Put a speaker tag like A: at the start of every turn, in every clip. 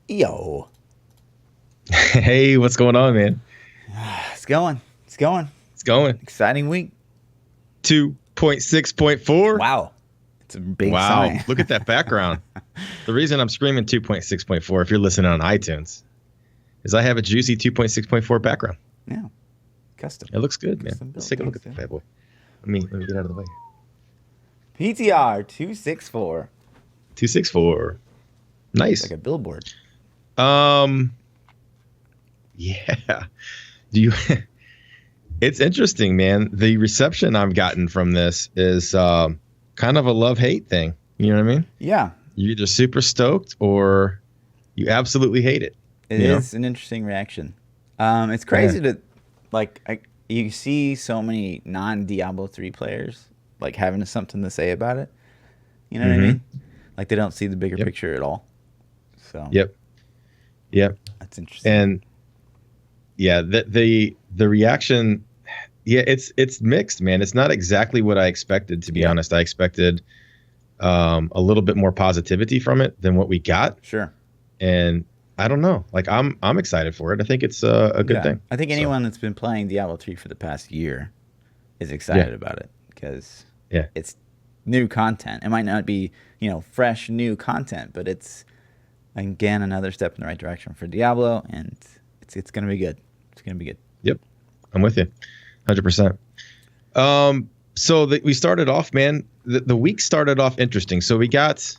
A: Yo,
B: Hey, what's going on, man?
A: it's going. It's going.
B: It's going.
A: Exciting week.
B: 2.6.4.
A: Wow. It's a big
B: Wow.
A: sign.
B: Look at that background. The reason I'm screaming 2.6.4, if you're listening on iTunes, is I have a juicy 2.6.4 background.
A: Yeah. Custom.
B: It looks good, man.
A: Custom
B: Let's
A: built.
B: take a look
A: Thanks,
B: at that
A: dude.
B: bad boy. Let me get out of the way.
A: PTR 264.
B: 264.
A: It's
B: Nice.
A: like a billboard.
B: Um, yeah. Do you It's interesting, man. The reception I've gotten from this is kind of a love-hate thing. You know what I mean?
A: Yeah.
B: You're either super stoked or you absolutely hate it.
A: It
B: You know?
A: is an interesting reaction. It's
B: Yeah.
A: crazy to, you see so many non-Diablo 3 players, like, having something to say about it. You know what I
B: Mm-hmm.
A: mean? Like, they don't see the bigger
B: Yep.
A: picture at all. So,
B: Yep. Yep.
A: that's interesting.
B: And yeah, the reaction, yeah, it's mixed, man. It's not exactly what I expected, to be
A: Yeah.
B: honest. I expected a little bit more positivity from it than what we got,
A: Sure.
B: and I don't know. Like I'm excited for it. I think it's a good
A: Yeah,
B: thing.
A: I think
B: So
A: anyone that's been playing Diablo 3 for the past year is
B: yeah,
A: excited about it because
B: yeah,
A: it's new content. It might not be, fresh new content, but it's again another step in the right direction for Diablo, and it's gonna be good. It's gonna be good.
B: yep. I'm with you, 100%. We started off, man. The week started off interesting. So we got.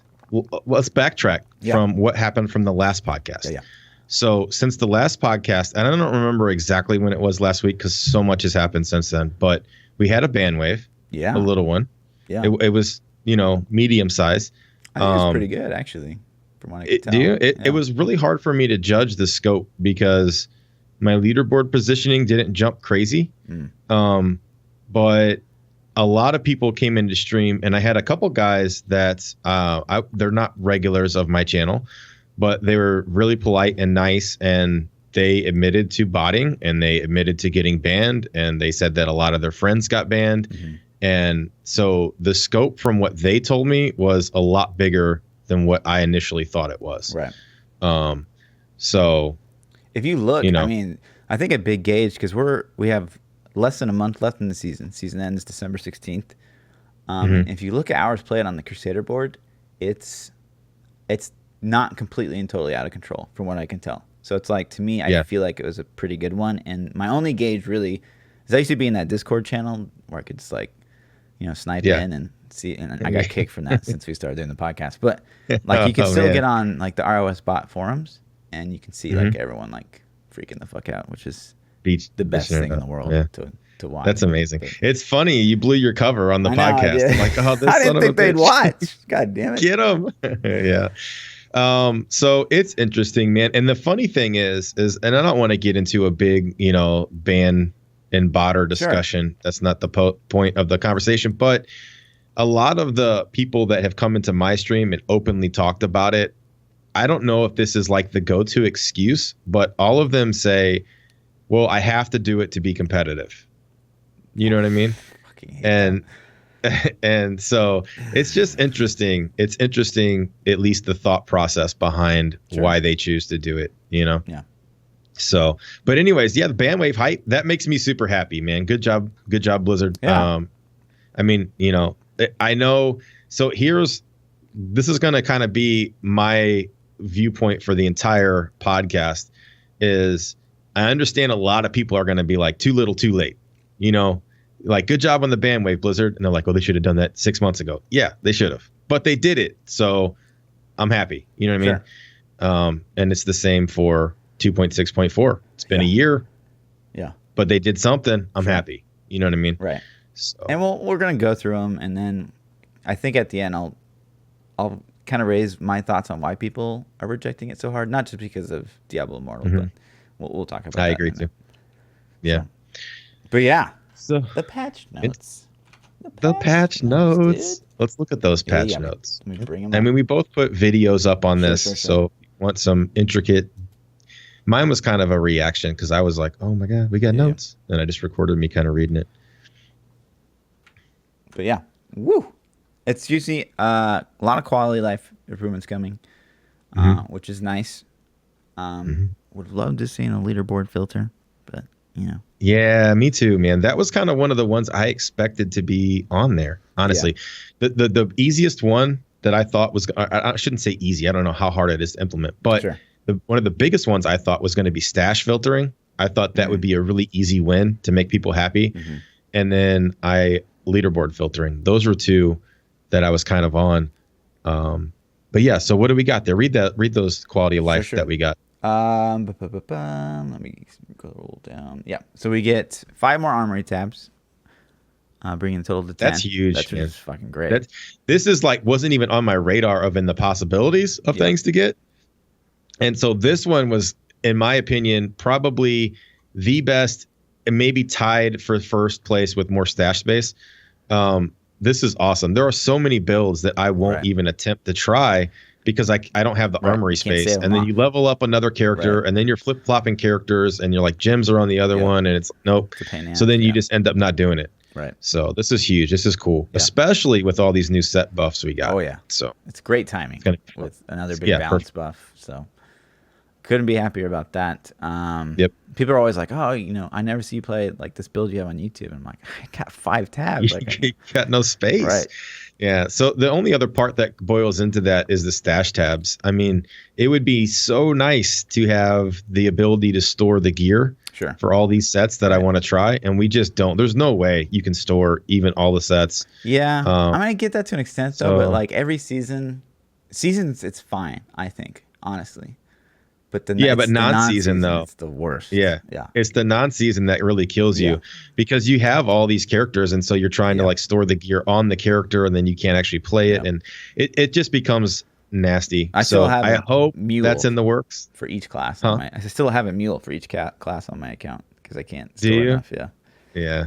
B: Let's backtrack
A: Yeah.
B: from what happened from the last podcast.
A: Yeah.
B: So since the last podcast, and I don't remember exactly when it was last week because so much has happened since then, but we had a band wave, a
A: Yeah.
B: little one.
A: Yeah.
B: It was, medium size.
A: I think it's pretty good actually, from what I can tell.
B: Do you? It
A: Yeah.
B: was really hard for me to judge the scope because my leaderboard positioning didn't jump crazy. But a lot of people came into stream, and I had a couple guys that they're not regulars of my channel, but they were really polite and nice, and they admitted to botting, and they admitted to getting banned, and they said that a lot of their friends got banned. And so the scope from what they told me was a lot bigger than what I initially thought it was.
A: Right.
B: So
A: If you look,
B: You know.
A: I mean, I think a big gauge because we have less than a month left in the season. Season ends December 16th. And if you look at hours played on the Crusader board, it's not completely and totally out of control from what I can tell. So it's like, to me, I
B: Yeah.
A: feel like it was a pretty good one. And my only gauge really is I used to be in that Discord channel where I could just snipe
B: Yeah.
A: in and see. And I got kicked from that since we started doing the podcast. But like, you can
B: Oh,
A: still
B: man.
A: get on like the ROS bot forums, and you can see like everyone like freaking the fuck out, which is
B: Beach
A: the best thing in the world
B: Yeah.
A: to watch.
B: That's amazing.
A: But
B: It's funny you blew your cover on the
A: I know, I
B: podcast.
A: did.
B: I'm like, oh, this
A: I
B: son
A: didn't
B: of
A: think
B: a
A: they'd
B: bitch.
A: watch. God damn it.
B: Get them. Yeah. So it's interesting, man. And the funny thing is, and I don't want to get into a big, ban and botter discussion. That's not the point of the conversation. But a lot of the people that have come into my stream and openly talked about it, I don't know if this is like the go-to excuse, but all of them say, well, I have to do it to be competitive. You know what I mean?
A: Fucking hate
B: And and so it's just interesting. It's interesting, at least the thought process behind why they choose to do it,
A: Yeah.
B: So, but anyways, yeah, the bandwave hype, that makes me super happy, man. Good job, Blizzard.
A: Yeah.
B: I mean, I know. So this is going to kind of be my viewpoint for the entire podcast. Is I understand a lot of people are going to be like, too little, too late. Like, good job on the bandwave, Blizzard. And they're like, oh, they should have done that 6 months ago. Yeah, they should have, but they did it. So I'm happy. You know what I mean? And it's the same for 2.6.4. It's been a year.
A: Yeah.
B: But they did something. I'm happy. You know what I mean?
A: Right.
B: So,
A: And we're gonna go through them, and then I think at the end I'll kind of raise my thoughts on why people are rejecting it so hard, not just because of Diablo Immortal, but we'll talk about.
B: I
A: that
B: agree too. Yeah.
A: But yeah,
B: So
A: the patch notes.
B: the patch notes.
A: Dude.
B: Let's look at those patch
A: Yeah,
B: notes.
A: Let me bring them
B: I
A: up.
B: mean, we both put videos up on
A: Sure,
B: this,
A: sure.
B: so if you want some intricate. Mine was kind of a reaction because I was like, "Oh my god, we got notes," and I just recorded me kind of reading it.
A: But yeah, woo! It's usually a lot of quality life improvements coming, which is nice. Would love to see a leaderboard filter, but
B: Yeah, me too, man. That was kind of one of the ones I expected to be on there. Honestly, the easiest one that I thought was, I shouldn't say easy. I don't know how hard it is to implement, but
A: sure.
B: One of the biggest ones I thought was going to be stash filtering. I thought that would be a really easy win to make people happy. And then leaderboard filtering. Those were two that I was kind of on. But yeah, so what do we got there? Read those quality of life that we got.
A: Let me go down. Yeah, so we get 5 more armory tabs, bringing the total to 10.
B: That's huge.
A: That's just fucking great.
B: This is like wasn't even on my radar of in the possibilities of things to get. And so this one was, in my opinion, probably the best, and maybe tied for first place with more stash space. This is awesome. There are so many builds that I won't even attempt to try because I don't have the armory space. And then you level up another character, and then you're flip-flopping characters, and you're like, gems are on the other one, and it's nope. So then you just end up not doing it.
A: Right.
B: So this is huge. This is cool, especially with all these new set buffs we got.
A: Oh, yeah.
B: So
A: it's great timing with another big balance buff. So couldn't be happier about that. People are always like, oh, I never see you play like this build you have on YouTube. And I'm like, I got 5 tabs.
B: You got no space.
A: Right.
B: Yeah. So the only other part that boils into that is the stash tabs. I mean, it would be so nice to have the ability to store the gear for all these sets that I want to try. And we just don't. There's no way you can store even all the sets.
A: Yeah. I'm going to get that to an extent, though. But like every seasons, it's fine, I think, honestly. But
B: but non-season though,
A: it's the worst.
B: Yeah, it's the non-season that really kills you because you have all these characters, and so you're trying to like store the gear on the character, and then you can't actually play it, and it just becomes nasty. I hope that's in the works
A: for each class. I still have a mule for each class on my account because I can't store enough.
B: Yeah.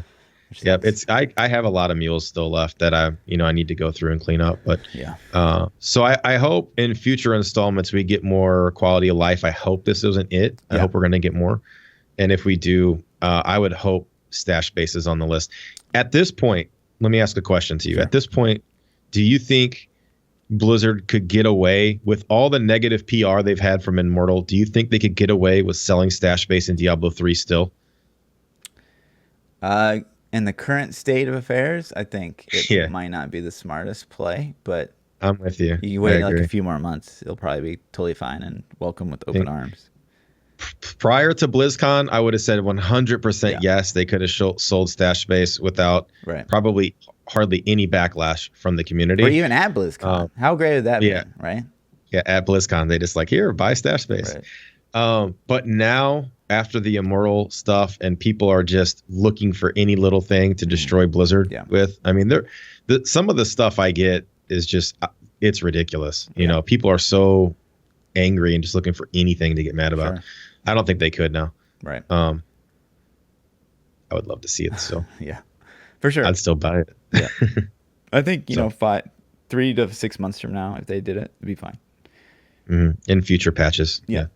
B: Yep, I have a lot of mules still left that I need to go through and clean up. But so I hope in future installments we get more quality of life. I hope this isn't it. I hope we're going to get more. And if we do, I would hope stash space is on the list. At this point, let me ask a question to you. At this point, do you think Blizzard could get away with all the negative PR they've had from Immortal? Do you think they could get away with selling stash space in Diablo 3 still?
A: In the current state of affairs, I think it might not be the smartest play, but
B: I'm with you.
A: You wait like a few more months, it'll probably be totally fine and welcome with open arms.
B: Prior to BlizzCon, I would have said 100% yes, they could have sold stash space without probably hardly any backlash from the community.
A: Or even at BlizzCon. How great would that be, right?
B: Yeah, at BlizzCon, they just like, here, buy stash space. Right. But now, after the Immortal stuff, and people are just looking for any little thing to destroy Blizzard with. I mean, some of the stuff I get is just, it's ridiculous. You know, people are so angry and just looking for anything to get mad about. I don't think they could now.
A: Right.
B: I would love to see it still.
A: For sure.
B: I'd still buy it.
A: Yeah. I think, 3 to 6 months from now, if they did it, it'd be fine.
B: In future patches. Yeah.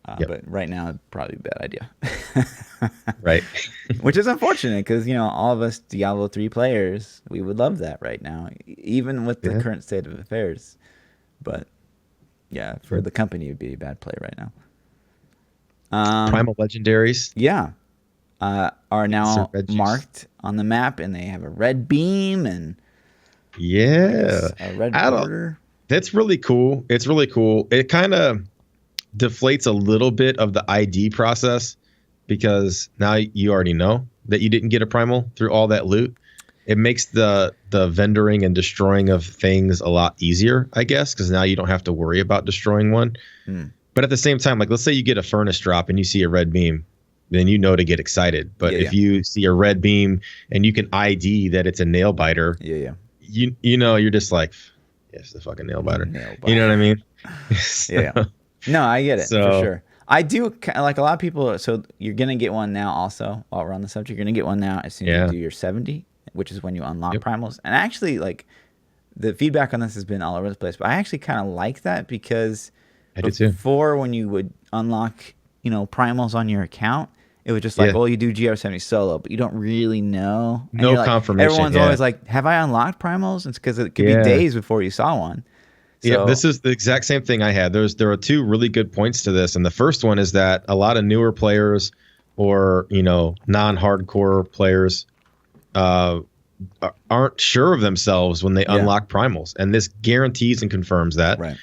A: But right now, it'd probably be a bad idea.
B: Right.
A: Which is unfortunate because, all of us Diablo 3 players, we would love that right now, even with the current state of affairs. But, for the company, it would be a bad play right now.
B: Primal Legendaries.
A: Are now marked on the map, and they have a red beam and
B: a
A: red border.
B: That's really cool. It's really cool. It kind of deflates a little bit of the ID process because now you already know that you didn't get a primal through all that loot. It makes the vendoring and destroying of things a lot easier, I guess, because now you don't have to worry about destroying one. But at the same time, like let's say you get a furnace drop and you see a red beam, then you know to get excited. But if you see a red beam and you can ID that it's a nail biter, you're just like, it's the fucking nail biter. You know what I mean?
A: No, I get it for sure. I do like a lot of people. So you're gonna get one now. Also, while we're on the subject, you're gonna get one now as soon as you do your 70, which is when you unlock primals. And actually, like the feedback on this has been all over the place. But I actually kind of like that because before, when you would unlock, primals on your account, it was just like, you do GR70 solo, but you don't really know.
B: No confirmation.
A: Everyone's always like, have I unlocked primals? It's because it could be days before you saw one.
B: Yeah,
A: So,
B: this is the exact same thing I had. There are two really good points to this, and the first one is that a lot of newer players or non-hardcore players aren't sure of themselves when they unlock primals, and this guarantees and confirms that.
A: right.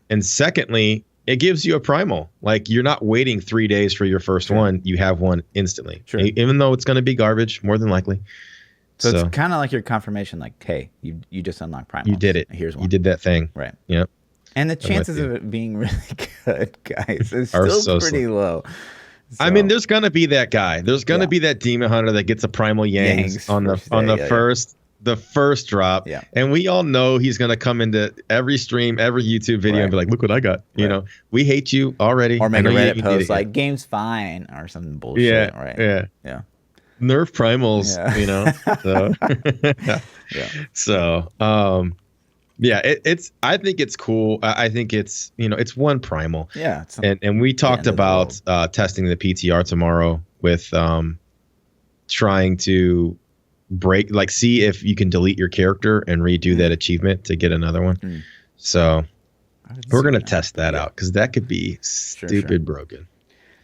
B: And secondly, it gives you a primal. Like, you're not waiting 3 days for your first one; you have one instantly.
A: Sure.
B: Even though it's going to be garbage, more than likely.
A: So it's kind of like your confirmation, like, hey, you just unlocked primals.
B: You did it.
A: Here's one.
B: You did that thing.
A: Right.
B: Yep.
A: And the chances of it being really good, guys, is
B: Are
A: still
B: so
A: pretty low. So,
B: I mean, there's gonna be that guy. There's gonna be that demon hunter that gets a primal Yangs on the first drop.
A: Yeah.
B: And we all know he's gonna come into every stream, every YouTube video and be like, "Look what I got." You know, we hate you already.
A: Or make a Reddit post like "Game's fine" or something bullshit.
B: Yeah.
A: Right.
B: Yeah. Nerf primals.
A: Yeah.
B: You know. So. So. Yeah, I think it's cool. I think it's it's one primal.
A: Yeah,
B: and we talked about testing the PTR tomorrow with trying to see if you can delete your character and redo that achievement to get another one. So we're gonna test that out because that could be stupid broken.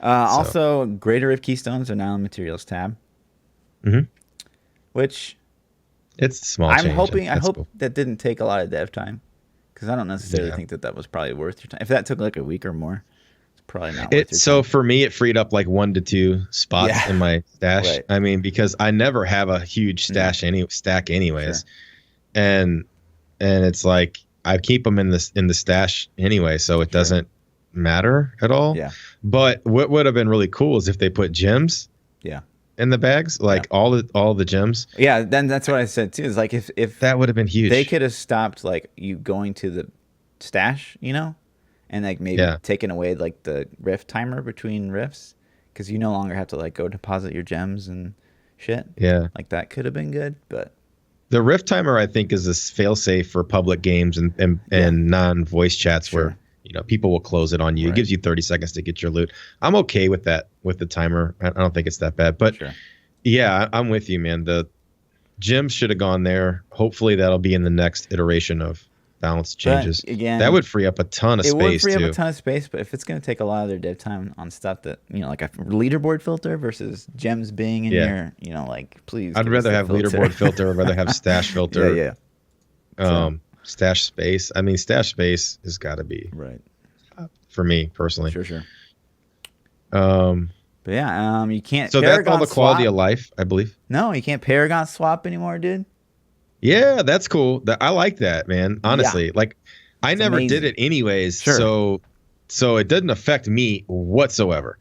A: Also, Greater Rift Keystones are now in Materials tab, which.
B: It's a small.
A: I hope that didn't take a lot of dev time, because I don't necessarily think that was probably worth your time. If that took like a week or more, it's probably not worth your time.
B: So for me, it freed up like 1 to 2 spots in my stash.
A: Right.
B: I mean, because I never have a huge stack anyways, and it's like I keep them in the stash anyway, so it doesn't matter at all.
A: Yeah.
B: But what would have been really cool is if they put gems.
A: Yeah.
B: In the bags, like all the gems.
A: Yeah, then that's what I said too. Is like if
B: that would have been huge.
A: They could have stopped like you going to the stash, and like maybe taken away like the rift timer between rifts, because you no longer have to like go deposit your gems and shit.
B: Yeah,
A: like that could have been good, but
B: the rift timer I think is a failsafe for public games and non-voice chats where people will close it on you. It gives you 30 seconds to get your loot. I'm okay with that, with the timer. I don't think it's that bad. But yeah, I'm with you, man. The gems should have gone there. Hopefully that'll be in the next iteration of balance changes.
A: But again,
B: that would free up a ton of space. It would free up
A: a ton of space, but if it's going to take a lot of their dev time on stuff that, like a leaderboard filter versus gems being in your, like, please.
B: I'd rather have leaderboard filter. I'd rather have stash filter. Stash space. I mean, stash space has got to be for me personally.
A: Sure. But yeah, you can't.
B: So Paragon that's all the quality of life, I believe.
A: No, you can't Paragon swap anymore, dude.
B: Yeah, that's cool. I like that, man. Honestly, like I never did it anyways, so it doesn't affect me whatsoever.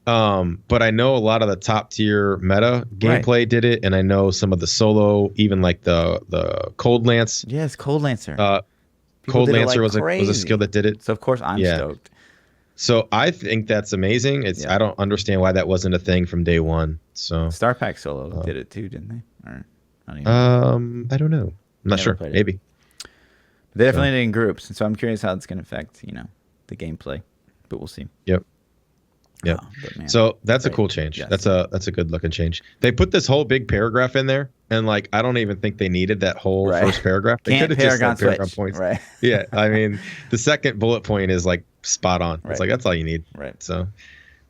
B: But I know a lot of the top tier meta gameplay did it, and I know some of the solo, even like the Cold Lance.
A: Yes, Cold Lancer.
B: Cold Lancer was a skill that did it.
A: So of course I'm stoked.
B: So I think that's amazing. I don't understand why that wasn't a thing from day one. So
A: Star Pack solo did it too, didn't they? Or,
B: I don't know. I'm not sure. Maybe.
A: They definitely did in groups, and so I'm curious how it's going to affect the gameplay, but we'll see.
B: Yep. So that's a cool change. Yes. That's a good looking change. They put this whole big paragraph in there, and like I don't even think they needed that whole first paragraph. They could have just said Paragon points.
A: Right.
B: Yeah. I mean, the second bullet point is like spot on. It's like that's all you need.
A: Right.
B: So,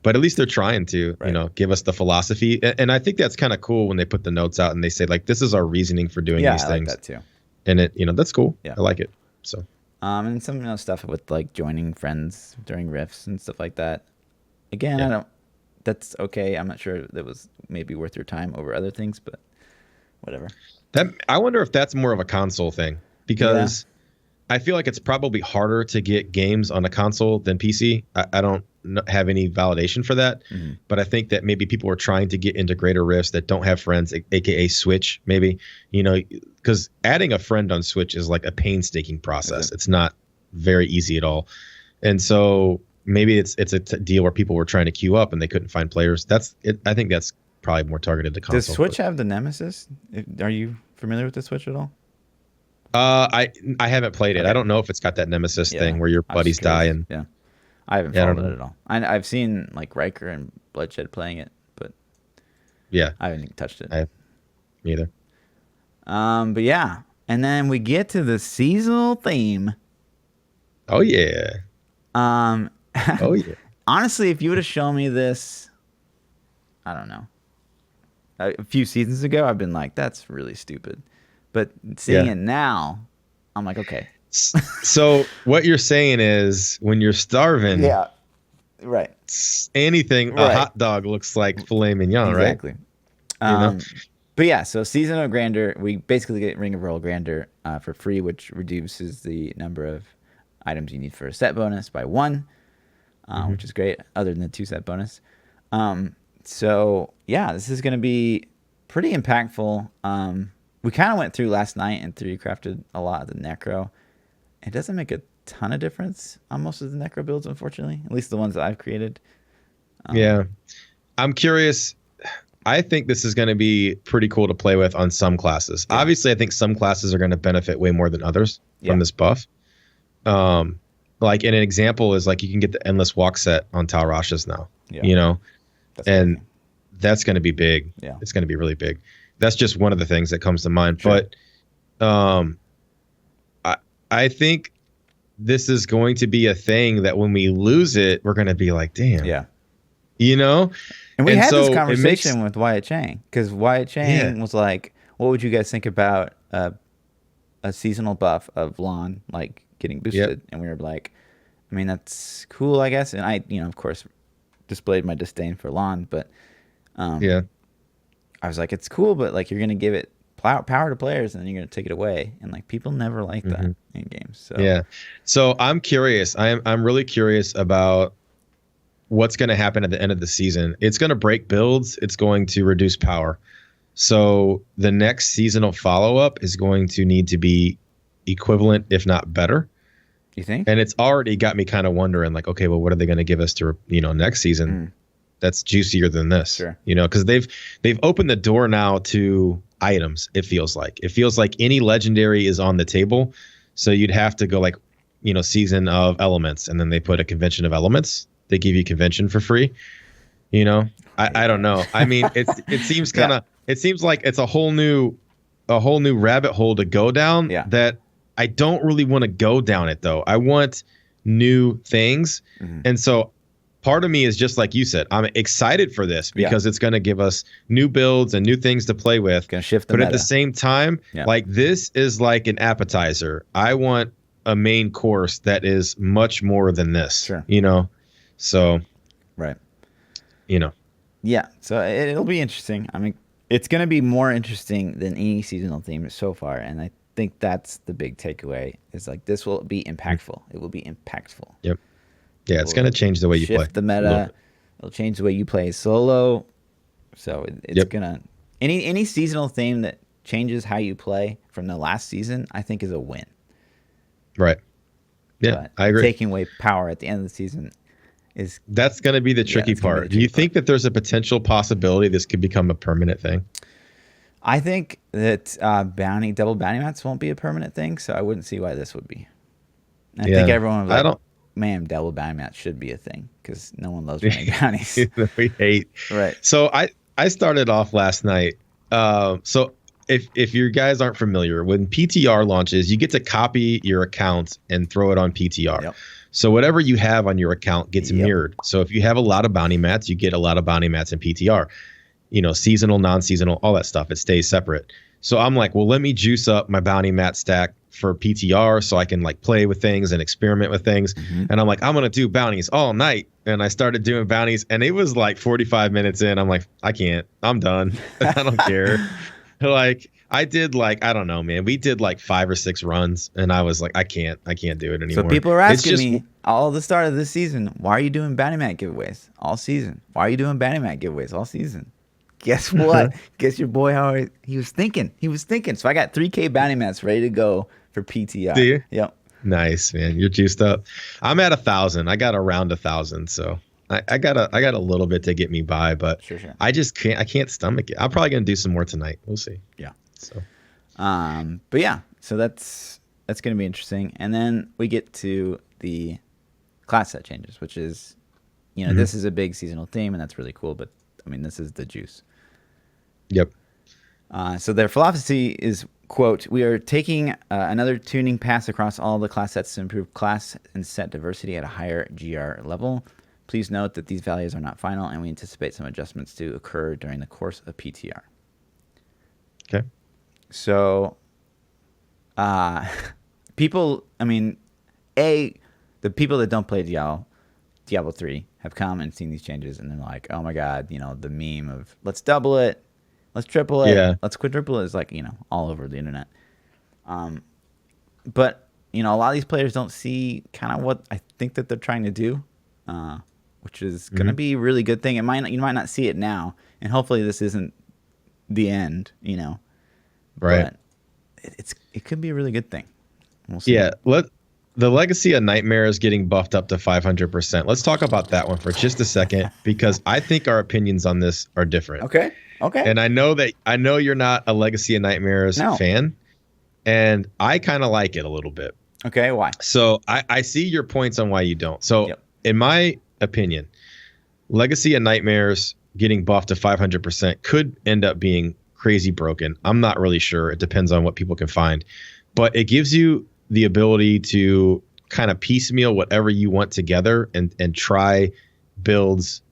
B: but at least they're trying to give us the philosophy, and I think that's kind of cool when they put the notes out and they say like this is our reasoning for doing these things.
A: I like that too.
B: And it that's cool. Yeah. I like it. So.
A: And some stuff with like joining friends during rifts and stuff like that. Again, that's okay. I'm not sure that was maybe worth your time over other things, but whatever.
B: I wonder if that's more of a console thing, because I feel like it's probably harder to get games on a console than PC. I don't have any validation for that, but I think that maybe people are trying to get into Greater Rifts that don't have friends, aka Switch, maybe, because adding a friend on Switch is like a painstaking process. It's not very easy at all. And so maybe it's a deal where people were trying to queue up and they couldn't find players. I think that's probably more targeted to console.
A: Does Switch have the Nemesis? Are you familiar with the Switch at all?
B: I haven't played it. I don't know if it's got that Nemesis thing where your buddies die and
A: I haven't followed it at all. I've seen like Riker and Bloodshed playing it, but I haven't touched it.
B: Me either.
A: But yeah, and then we get to the seasonal theme.
B: Oh yeah.
A: Um,
B: Oh yeah.
A: honestly, if you would have shown me this, I don't know, a few seasons ago, I've been like, that's really stupid. But seeing
B: Yeah.
A: it now, I'm like, okay.
B: So what you're saying is when you're starving,
A: Yeah. Right.
B: anything, a
A: Right.
B: hot dog looks like filet mignon, right?
A: Exactly.
B: You know?
A: Um, but yeah, so Season of Grandeur, we basically get Ring of Royal Grandeur for free, which reduces the number of items you need for a set bonus by one,
B: Hmm.
A: which is great, other than the two set bonus. So yeah, this is going to be pretty impactful. We kind of went through last night and 3D crafted a lot of the Necro. It doesn't make a ton of difference on most of the Necro builds, unfortunately, at least the ones that I've created.
B: Yeah. I'm curious. I think this is going to be pretty cool to play with on some classes.
A: Yeah.
B: Obviously, I think some classes are going to benefit way more than others from this buff. Like an example is like you can get the endless walk set on Tal Rashas now.
A: Yeah.
B: You know,
A: That's
B: and
A: crazy.
B: that's going to be big.
A: Yeah.
B: It's going to be really big. That's just one of the things that comes to mind.
A: Sure.
B: But I think this is going to be a thing that when we lose it, we're going to be like, damn.
A: Yeah.
B: You know?
A: And we had
B: so
A: this conversation with Wyatt Chang, because Wyatt Chang was like, what would you guys think about a seasonal buff of Lon like getting boosted?
B: Yep.
A: And we were like, I mean, that's cool, I guess. And I, of course, displayed my disdain for Lon, but
B: yeah.
A: I was like, it's cool, but like you're gonna give it power to players and then you're gonna take it away, and like people never like that in games. So
B: yeah. So I'm curious. I'm really curious about what's going to happen at the end of the season. It's going to break builds. It's going to reduce power. So the next seasonal follow-up is going to need to be equivalent, if not better.
A: You think?
B: And it's already got me kind of wondering, like, okay, well, what are they going to give us to, next season? That's juicier than this.
A: Sure.
B: Because they've opened the door now to items. It feels like any legendary is on the table. So you'd have to go like, season of elements, and then they put a convention of elements. They give you convention for free. I don't know. I mean, it seems kind of it seems like it's a whole new rabbit hole to go down.
A: Yeah.
B: That I don't really want to go down it though. I want new things, and so part of me is just like you said. I'm excited for this because it's going to give us new builds and new things to play with.
A: Gonna shift the
B: but
A: meta.
B: At the same time, like this is like an appetizer. I want a main course that is much more than this.
A: Sure.
B: So,
A: right.
B: Yeah.
A: So it'll be interesting. I mean, it's going to be more interesting than any seasonal theme so far. And I think that's the big takeaway is like, this will be impactful. It will be impactful.
B: Yep. Yeah. It's going to change the way you play.
A: Shift the meta. It'll change the way you play solo. So it's going to, any seasonal theme that changes how you play from the last season, I think is a win.
B: Right. Yeah,
A: But
B: I agree.
A: Taking away power at the end of the season
B: that's going to be the tricky part. Do you think that there's a potential possibility this could become a permanent thing?
A: I think that double bounty mats won't be a permanent thing, so I wouldn't see why this would be. I think everyone was like, man, double bounty mats should be a thing because no one loves running bounties.
B: We hate.
A: Right.
B: So I started off last night. So if you guys aren't familiar, when PTR launches, you get to copy your account and throw it on PTR.
A: Yep.
B: So whatever you have on your account gets mirrored. So if you have a lot of bounty mats, you get a lot of bounty mats in PTR. Seasonal, non-seasonal, all that stuff. It stays separate. So I'm like, well, let me juice up my bounty mat stack for PTR so I can like play with things and experiment with things. And I'm like, I'm going to do bounties all night. And I started doing bounties and it was like 45 minutes in. I'm like, I can't. I'm done. I don't care. Like I did like, I don't know, man. We did like 5 or 6 runs and I was like, I can't do it anymore.
A: So people are asking me all the start of this season, why are you doing bounty mat giveaways all season? Why are you doing bounty mat giveaways all season? Guess what? Guess your boy Howard, he was thinking. So I got 3K bounty mats ready to go for PTR.
B: Do you?
A: Yep.
B: Nice, man. You're juiced up. I'm at 1,000. I got around 1,000. So I got a little bit to get me by, but
A: sure.
B: I can't stomach it. I'm probably going to do some more tonight. We'll see.
A: Yeah.
B: So,
A: but yeah, so that's going to be interesting. And then we get to the class set changes, which is, this is a big seasonal theme and that's really cool. But I mean, this is the juice.
B: Yep.
A: So their philosophy is, quote, "We are taking another tuning pass across all the class sets to improve class and set diversity at a higher GR level. Please note that these values are not final, and we anticipate some adjustments to occur during the course of PTR."
B: Okay.
A: So, people, I mean, the people that don't play Diablo 3 have come and seen these changes, and they're like, oh my God, the meme of let's double it, let's triple it,
B: Yeah.
A: let's quadruple it is like, all over the internet. But, a lot of these players don't see kind of what I think that they're trying to do, which is going to be a really good thing. You might not see it now, and hopefully this isn't the end,
B: Right.
A: But it could be a really good thing. We'll see.
B: Yeah. The Legacy of Nightmares getting buffed up to 500%. Let's talk about that one for just a second, because I think our opinions on this are different.
A: Okay.
B: And I know you're not a Legacy of Nightmares fan, and I kind of like it a little bit.
A: Okay, why?
B: So I see your points on why you don't. So in my opinion, Legacy of Nightmares getting buffed to 500% could end up being crazy broken. I'm not really sure. It depends on what people can find. But it gives you the ability to kind of piecemeal whatever you want together and try builds,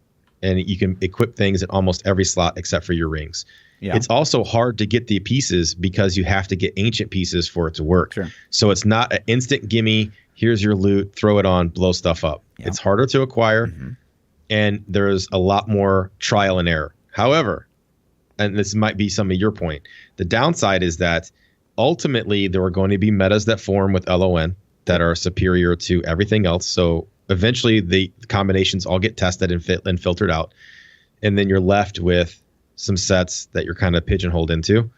B: and you can equip things at almost every slot except for your rings. Yeah. It's also hard to get the pieces because you have to get ancient pieces for it to work.
A: Sure.
B: So it's not an instant gimme, here's your loot, throw it on, blow stuff up. Yeah. It's harder to acquire, and there's a lot more trial and error. However, and this might be some of your point, the downside is that ultimately there are going to be metas that form with LON that are superior to everything else. So eventually the combinations all get tested and filtered out, and then you're left with some sets that you're kind of pigeonholed into.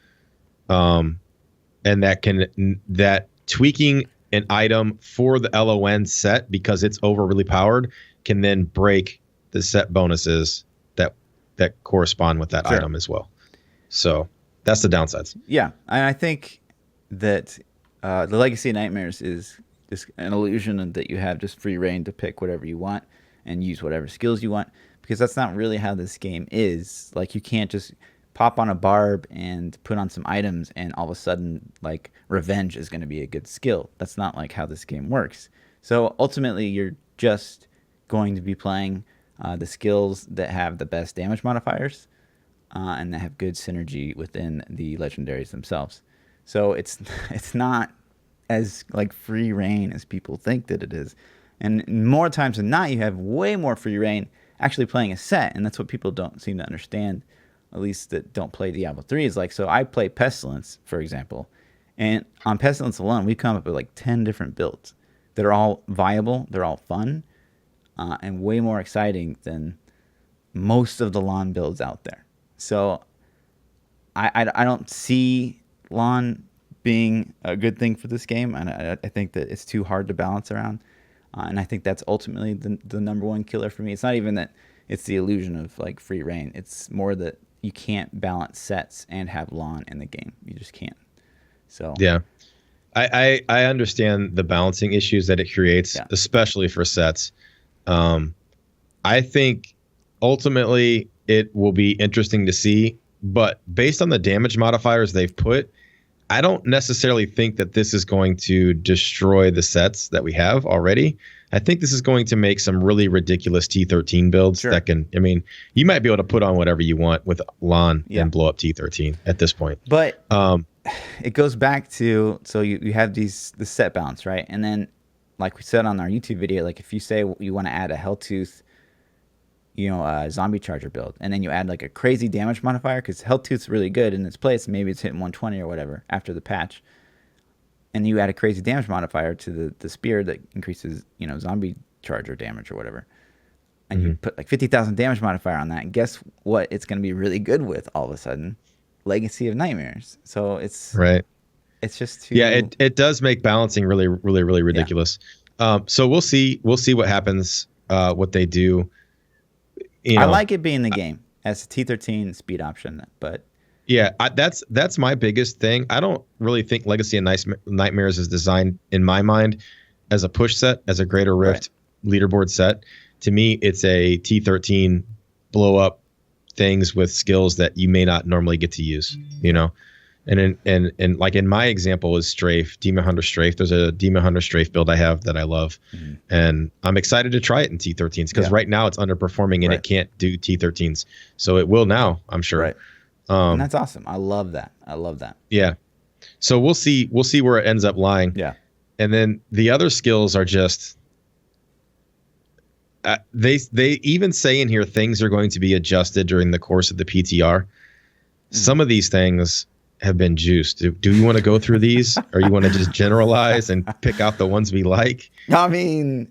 B: And that tweaking an item for the LON set because it's overly powered can then break the set bonuses that correspond with that item as well. So that's the downsides.
A: Yeah, and I think that the Legacy of Nightmares is just an illusion that you have just free reign to pick whatever you want and use whatever skills you want, because that's not really how this game is. Like, you can't just pop on a barb and put on some items and all of a sudden, like, revenge is going to be a good skill. That's not like how this game works. So ultimately, you're just going to be playing the skills that have the best damage modifiers and that have good synergy within the legendaries themselves. So it's not as like free reign as people think that it is. And more times than not, you have way more free reign actually playing a set, and that's what people don't seem to understand, at least that don't play Diablo 3. Is like, so I play Pestilence, for example, and on Pestilence alone, we come up with like 10 different builds that are all viable, they're all fun, and way more exciting than most of the LoN builds out there. So I don't see LoN being a good thing for this game, and I think that it's too hard to balance around. And I think that's ultimately the number one killer for me. It's not even that it's the illusion of like free reign. It's more that you can't balance sets and have LoN in the game. You just can't. So
B: yeah, I understand the balancing issues that it creates, especially for sets. I think ultimately it will be interesting to see, but based on the damage modifiers they've put, I don't necessarily think that this is going to destroy the sets that we have already. I think this is going to make some really ridiculous T13 builds that can, I mean, you might be able to put on whatever you want with LoN and blow up T13 at this point.
A: But it goes back to, so you have the set balance, right? And then, like we said on our YouTube video, like if you say you want to add a Helltooth, zombie charger build, and then you add like a crazy damage modifier, because Helltooth's really good in its place, maybe it's hitting 120 or whatever after the patch, and you add a crazy damage modifier to the spear that increases zombie charger damage or whatever, and you put like 50,000 damage modifier on that, and guess what it's going to be really good with all of a sudden? Legacy of Nightmares. So it's it's just too...
B: it does make balancing really ridiculous. So we'll see what happens, what they do.
A: I like it being the game as a T13 speed option, but
B: that's my biggest thing. I don't really think Legacy of Nightmares is designed, in my mind, as a push set, as a Greater Rift leaderboard set. To me, it's a T13 blow up things with skills that you may not normally get to use, you know. And like in my example is Strafe, Demon Hunter Strafe. There's a Demon Hunter Strafe build I have that I love, and I'm excited to try it in T13s because right now it's underperforming and it can't do T13s, so it will now, I'm sure.
A: Right. And that's awesome. I love that.
B: Yeah. So we'll see where it ends up lying.
A: Yeah.
B: And then the other skills are just they even say in here things are going to be adjusted during the course of the PTR. Some of these things have been juiced. Do you want to go through these, or you want to just generalize and pick out the ones we like?
A: I mean,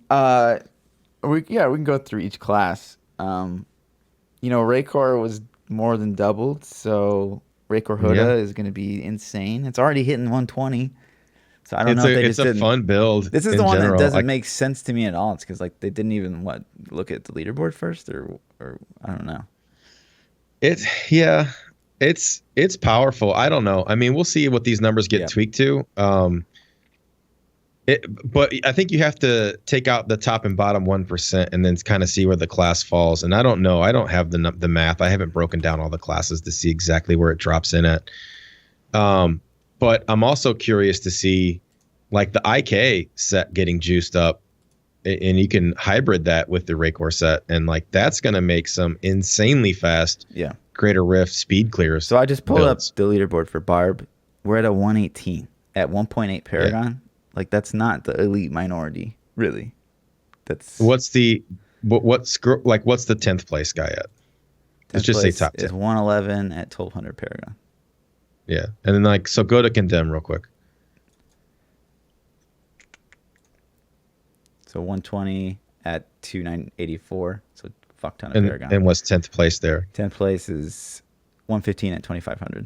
A: we can go through each class. Raycor was more than doubled, so Raycor Huda is going to be insane. It's already hitting 120, so I don't know if they just didn't.
B: It's a fun build.
A: This is the one that doesn't make sense to me at all. It's because like they didn't even look at the leaderboard first, or I don't know.
B: It's powerful. I don't know. I mean, we'll see what these numbers get tweaked to. But I think you have to take out the top and bottom 1% and then kind of see where the class falls. And I don't know. I don't have the math. I haven't broken down all the classes to see exactly where it drops in at. But I'm also curious to see like the IK set getting juiced up, and you can hybrid that with the Raycor set, and like that's going to make some insanely fast Greater Rift speed clears.
A: So I just pulled up the leaderboard for Barb. We're at a 118 at 1.8 Paragon. Yeah. Like that's not the elite minority, really. That's
B: what's the 10th place guy at? Let's just say top 10.
A: Is 111 at 1200 Paragon.
B: Yeah, and then so go to Condemn real quick.
A: So 120 at 2984. So fuck ton of Paragon.
B: And what's 10th place there?
A: 10th place is 115 at 2500.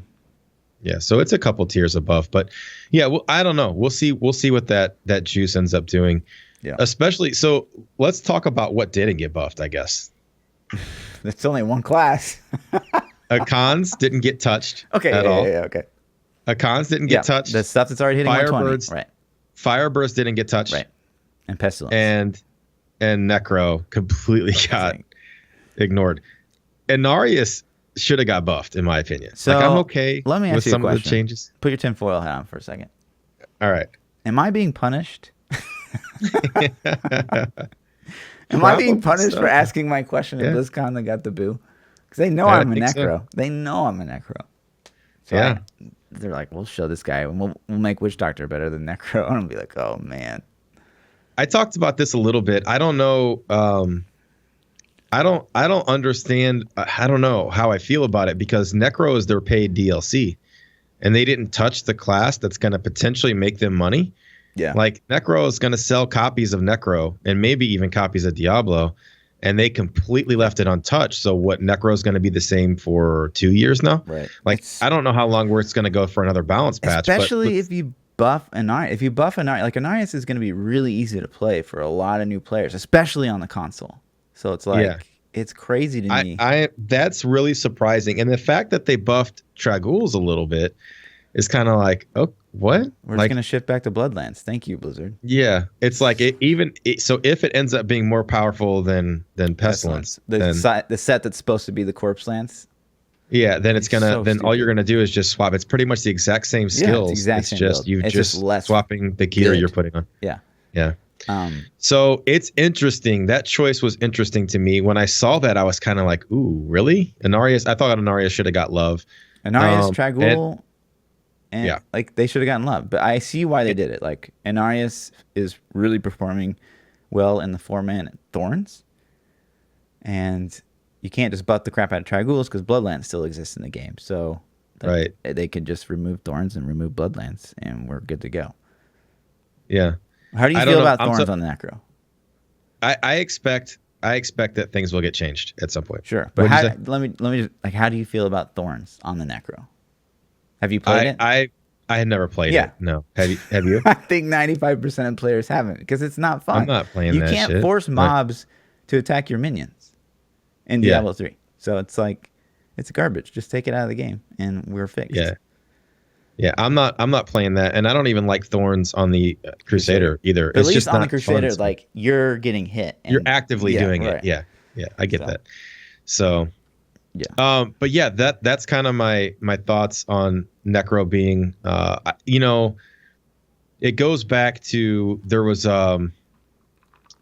B: Yeah, so it's a couple tiers above, but yeah, well, I don't know. We'll see what that juice ends up doing. Yeah. Especially, so let's talk about what didn't get buffed, I guess.
A: It's only one class.
B: Cons didn't get touched at all.
A: Yeah, okay.
B: Cons didn't get touched.
A: The stuff that's already hitting 120. Right.
B: Firebirds didn't get touched.
A: Right. And Pestilence.
B: And Necro completely got ignored. Inarius should have got buffed, in my opinion. So I'm okay
A: let me ask
B: with
A: you
B: some
A: a
B: of the changes.
A: Put your tinfoil hat on for a second.
B: All right.
A: Am I being punished? Am I being punished for asking my question at BlizzCon that got the boo? Because they know I'm a Necro. So. They know I'm a Necro. So they're like, we'll show this guy, and we'll make Witch Doctor better than Necro. And I'll be like, oh, man.
B: I talked about this a little bit. I don't know. I don't understand. I don't know how I feel about it because Necro is their paid DLC, and they didn't touch the class that's going to potentially make them money. Yeah, like Necro is going to sell copies of Necro and maybe even copies of Diablo, and they completely left it untouched. So what, Necro is going to be the same for 2 years now?
A: Right.
B: Like I don't know how long it's going to go for another balance patch.
A: Especially if you buff Inarius. If you buff Inarius, like Inarius is going to be really easy to play for a lot of new players, especially on the console. So it's like it's crazy to me.
B: That's really surprising, and the fact that they buffed Traghouls a little bit is kind of like, oh, what?
A: We're just gonna shift back to Bloodlands. Thank you, Blizzard.
B: Yeah, it's like so if it ends up being more powerful than Pestilence,
A: the set that's supposed to be the Corpse Lance.
B: Yeah, then it's gonna. So then all you're gonna do is just swap. It's pretty much the exact same skills. It's just you've just swapping the gear you're putting on.
A: Yeah.
B: Yeah. So it's interesting. That choice was interesting to me. When I saw that, I was kind of like, ooh, really? Inarius? I thought Inarius should have got love.
A: Inarius, Traghoul, and like they should have gotten love. But I see why they did it. Like Inarius is really performing well in the 4-man Thorns. And you can't just butt the crap out of Traghouls because Bloodlands still exists in the game. So they could just remove Thorns and remove Bloodlands, and we're good to go.
B: Yeah.
A: How do you feel about Thorns on the Necro?
B: I expect that things will get changed at some point.
A: Sure, but let me just, like, how do you feel about Thorns on the Necro? Have you played it?
B: I had never played it. No. Have you?
A: I think 95% of players haven't because it's not fun.
B: I'm not playing that shit.
A: You can't force mobs to attack your minions in Diablo 3. So it's like it's garbage. Just take it out of the game and we're fixed.
B: Yeah. Yeah, I'm not playing that, and I don't even like Thorns on the Crusader either.
A: But it's at least just on the Crusader, fun, like you're getting hit.
B: You're actively doing it. Yeah, I get that. So, But yeah, that's kind of my thoughts on Necro being, it goes back to there was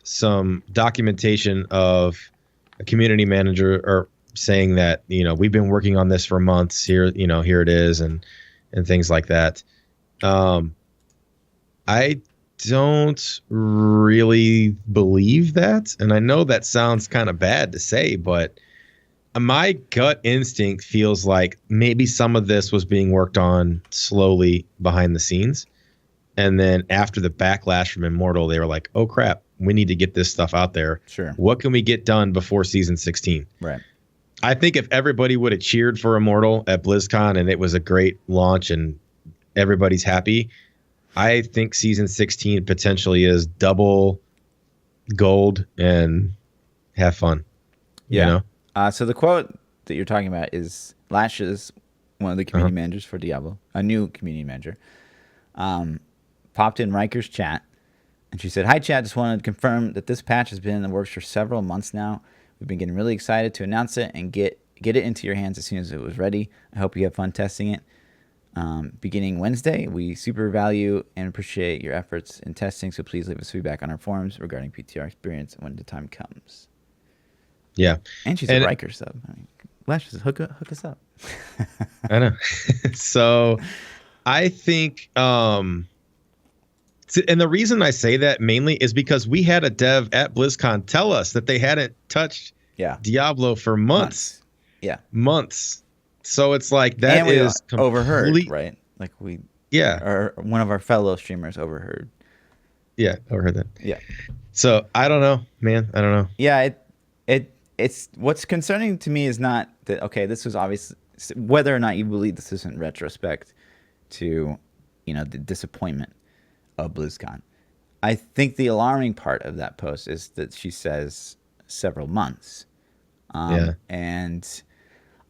B: some documentation of a community manager or saying that, we've been working on this for months here, here it is, and things like that. I don't really believe that. And I know that sounds kind of bad to say, but my gut instinct feels like maybe some of this was being worked on slowly behind the scenes. And then after the backlash from Immortal, they were like, oh, crap, we need to get this stuff out there.
A: Sure.
B: What can we get done before season 16?
A: Right.
B: I think if everybody would have cheered for Immortal at BlizzCon and it was a great launch and everybody's happy, I think season 16 potentially is double gold and have fun.
A: Yeah. So the quote that you're talking about is Lashes, one of the community managers for Diablo, a new community manager, popped in Riker's chat, and she said, "Hi, chat. Just wanted to confirm that this patch has been in the works for several months now. We've been getting really excited to announce it and get it into your hands as soon as it was ready. I hope you have fun testing it. Beginning Wednesday, we super value and appreciate your efforts in testing, so please leave us feedback on our forums regarding PTR experience when the time comes."
B: Yeah.
A: And she's a Riker sub. I mean, Lashes, hook us up.
B: I know. So I think, and the reason I say that mainly is because we had a dev at BlizzCon tell us that they hadn't touched Diablo for months.
A: Yeah.
B: Months. So it's like that is
A: overheard, right? Like or one of our fellow streamers overheard.
B: Yeah, overheard that.
A: Yeah.
B: So I don't know, man. I don't know.
A: Yeah, it's what's concerning to me is not that, okay, this was obvious, whether or not you believe this is in retrospect to, the disappointment of BlizzCon. I think the alarming part of that post is that she says several months. And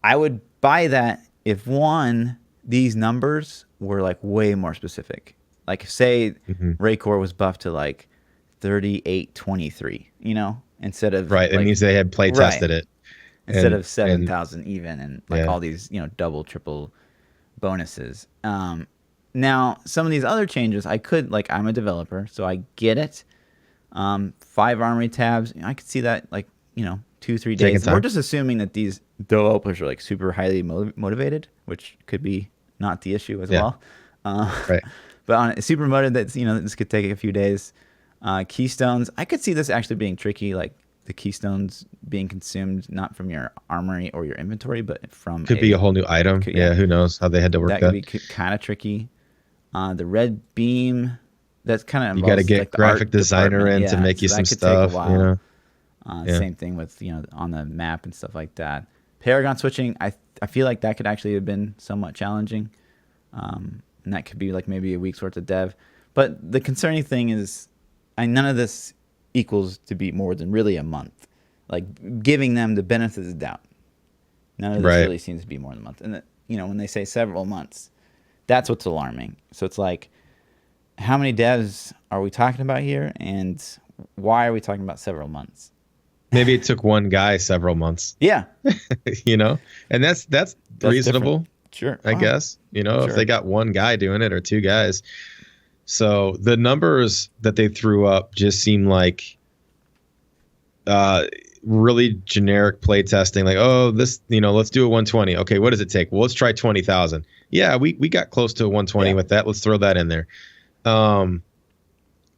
A: I would buy that if, one, these numbers were like way more specific. Like, say Raycor was buffed to like 3823, instead of
B: it means they had play tested it
A: instead of 7,000 even, and like all these double, triple bonuses. Now some of these other changes I could, like, I'm a developer, so I get it. 5 armory tabs, I could see that, like, 2-3 days. We're just assuming that these developers are like super highly motivated, which could be not the issue as well. But on super motivated, that's this could take a few days. Keystones, I could see this actually being tricky, like the keystones being consumed not from your armory or your inventory, but from
B: be a whole new item. Who knows how they had to work that.
A: That could be kind of tricky. The red beam, that's kind of,
B: you got to get like graphic designer in to make you some stuff.
A: Same thing with on the map and stuff like that. Paragon switching, I feel like that could actually have been somewhat challenging, and that could be like maybe a week's worth of dev. But the concerning thing is, none of this equals to be more than really a month. Like, giving them the benefit of the doubt, none of this really seems to be more than a month. And when they say several months, that's what's alarming. So it's like, how many devs are we talking about here, and why are we talking about several months?
B: Maybe it took one guy several months.
A: Yeah.
B: And that's reasonable.
A: Different. Sure.
B: I guess, if they got one guy doing it or two guys. So the numbers that they threw up just seem like really generic play testing. Like, oh, this, let's do a 120. Okay, what does it take? Well, let's try 20,000. Yeah, we got close to a 120 with that. Let's throw that in there.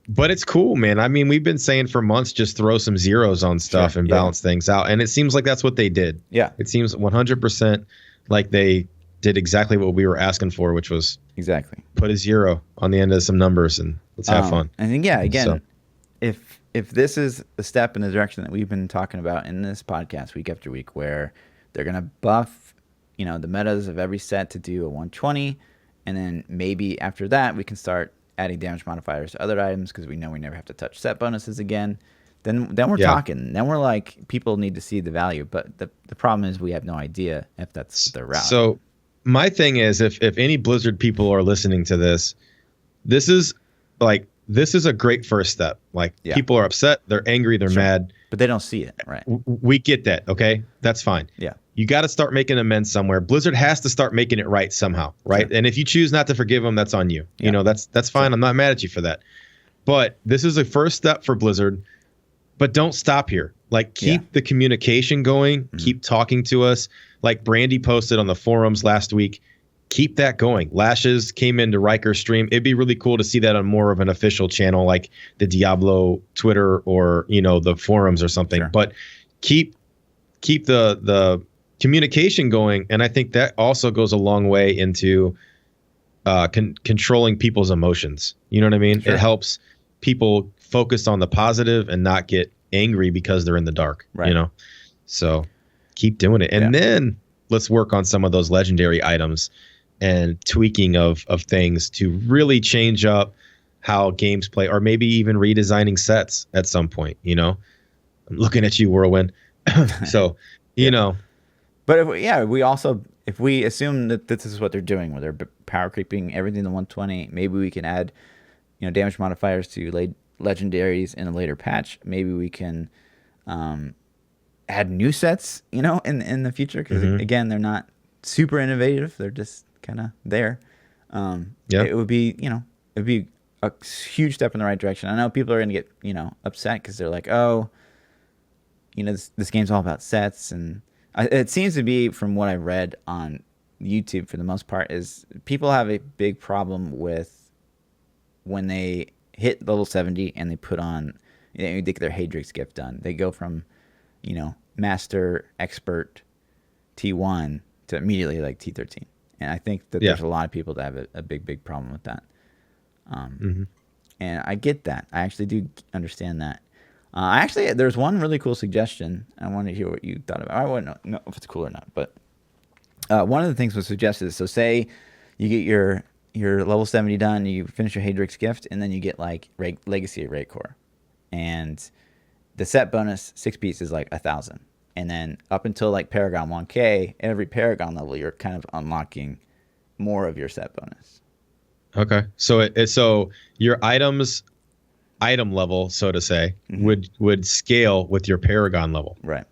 B: But it's cool, man. I mean, we've been saying for months, just throw some zeros on stuff and balance things out. And it seems like that's what they did.
A: Yeah.
B: It seems 100% like they did exactly what we were asking for, which was put a 0 on the end of some numbers and let's have fun.
A: I think, again, if this is a step in the direction that we've been talking about in this podcast week after week, where they're going to buff, the metas of every set to do a 120, and then maybe after that we can start adding damage modifiers to other items because we know we never have to touch set bonuses again, then we're talking. Then we're like, people need to see the value. But the problem is we have no idea if that's the route.
B: So my thing is, if any Blizzard people are listening to this, this is a great first step. Like, people are upset, they're angry, they're mad.
A: But they don't see it, right?
B: We get that, okay? That's fine.
A: Yeah.
B: you got to start making amends somewhere. Blizzard has to start making it right somehow, right? Sure. And if you choose not to forgive them, that's on you. Yeah. You know, that's fine. Sure. I'm not mad at you for that. But this is a first step for Blizzard. But don't stop here. Like, keep the communication going. Mm-hmm. Keep talking to us. Like Brandy posted on the forums last week. Keep that going. Lashes came into Riker's stream. It'd be really cool to see that on more of an official channel, like the Diablo Twitter or, you know, the forums or something. Sure. But keep the communication going. And I think that also goes a long way into controlling people's emotions. You know what I mean? Sure. It helps people focus on the positive and not get angry because they're in the dark, right. You know? So keep doing it. And then let's work on some of those legendary items and tweaking of things to really change up how games play, or maybe even redesigning sets at some point, you know? I'm looking at you, Whirlwind. So, you know.
A: But if we assume that this is what they're doing, where they're power creeping everything to 120, maybe we can add, you know, damage modifiers to legendaries in a later patch. Maybe we can add new sets, you know, in the future, because again, they're not super innovative. They're just kind of there. It would be, you know, it'd be a huge step in the right direction. I know people are going to get, you know, upset because they're like, oh, you know, this game's all about sets. And it seems to be, from what I've read on YouTube for the most part, is people have a big problem with when they hit level 70 and they put on, you know, they get their Hadrix gift done. They go from, you know, Master, Expert, T1 to immediately like T13. And I think that there's a lot of people that have a big problem with that. And I get that. I actually do understand that. There's one really cool suggestion. I want to hear what you thought about. I wouldn't know if it's cool or not, but one of the things was suggested. So say you get your level 70 done, you finish your Hadrix gift, and then you get like Legacy of Raycor. And the set bonus, 6 pieces, is like 1,000. And then up until like Paragon 1K, every Paragon level, you're kind of unlocking more of your set bonus.
B: Okay. So so your item level, so to say, would scale with your Paragon level.
A: Right.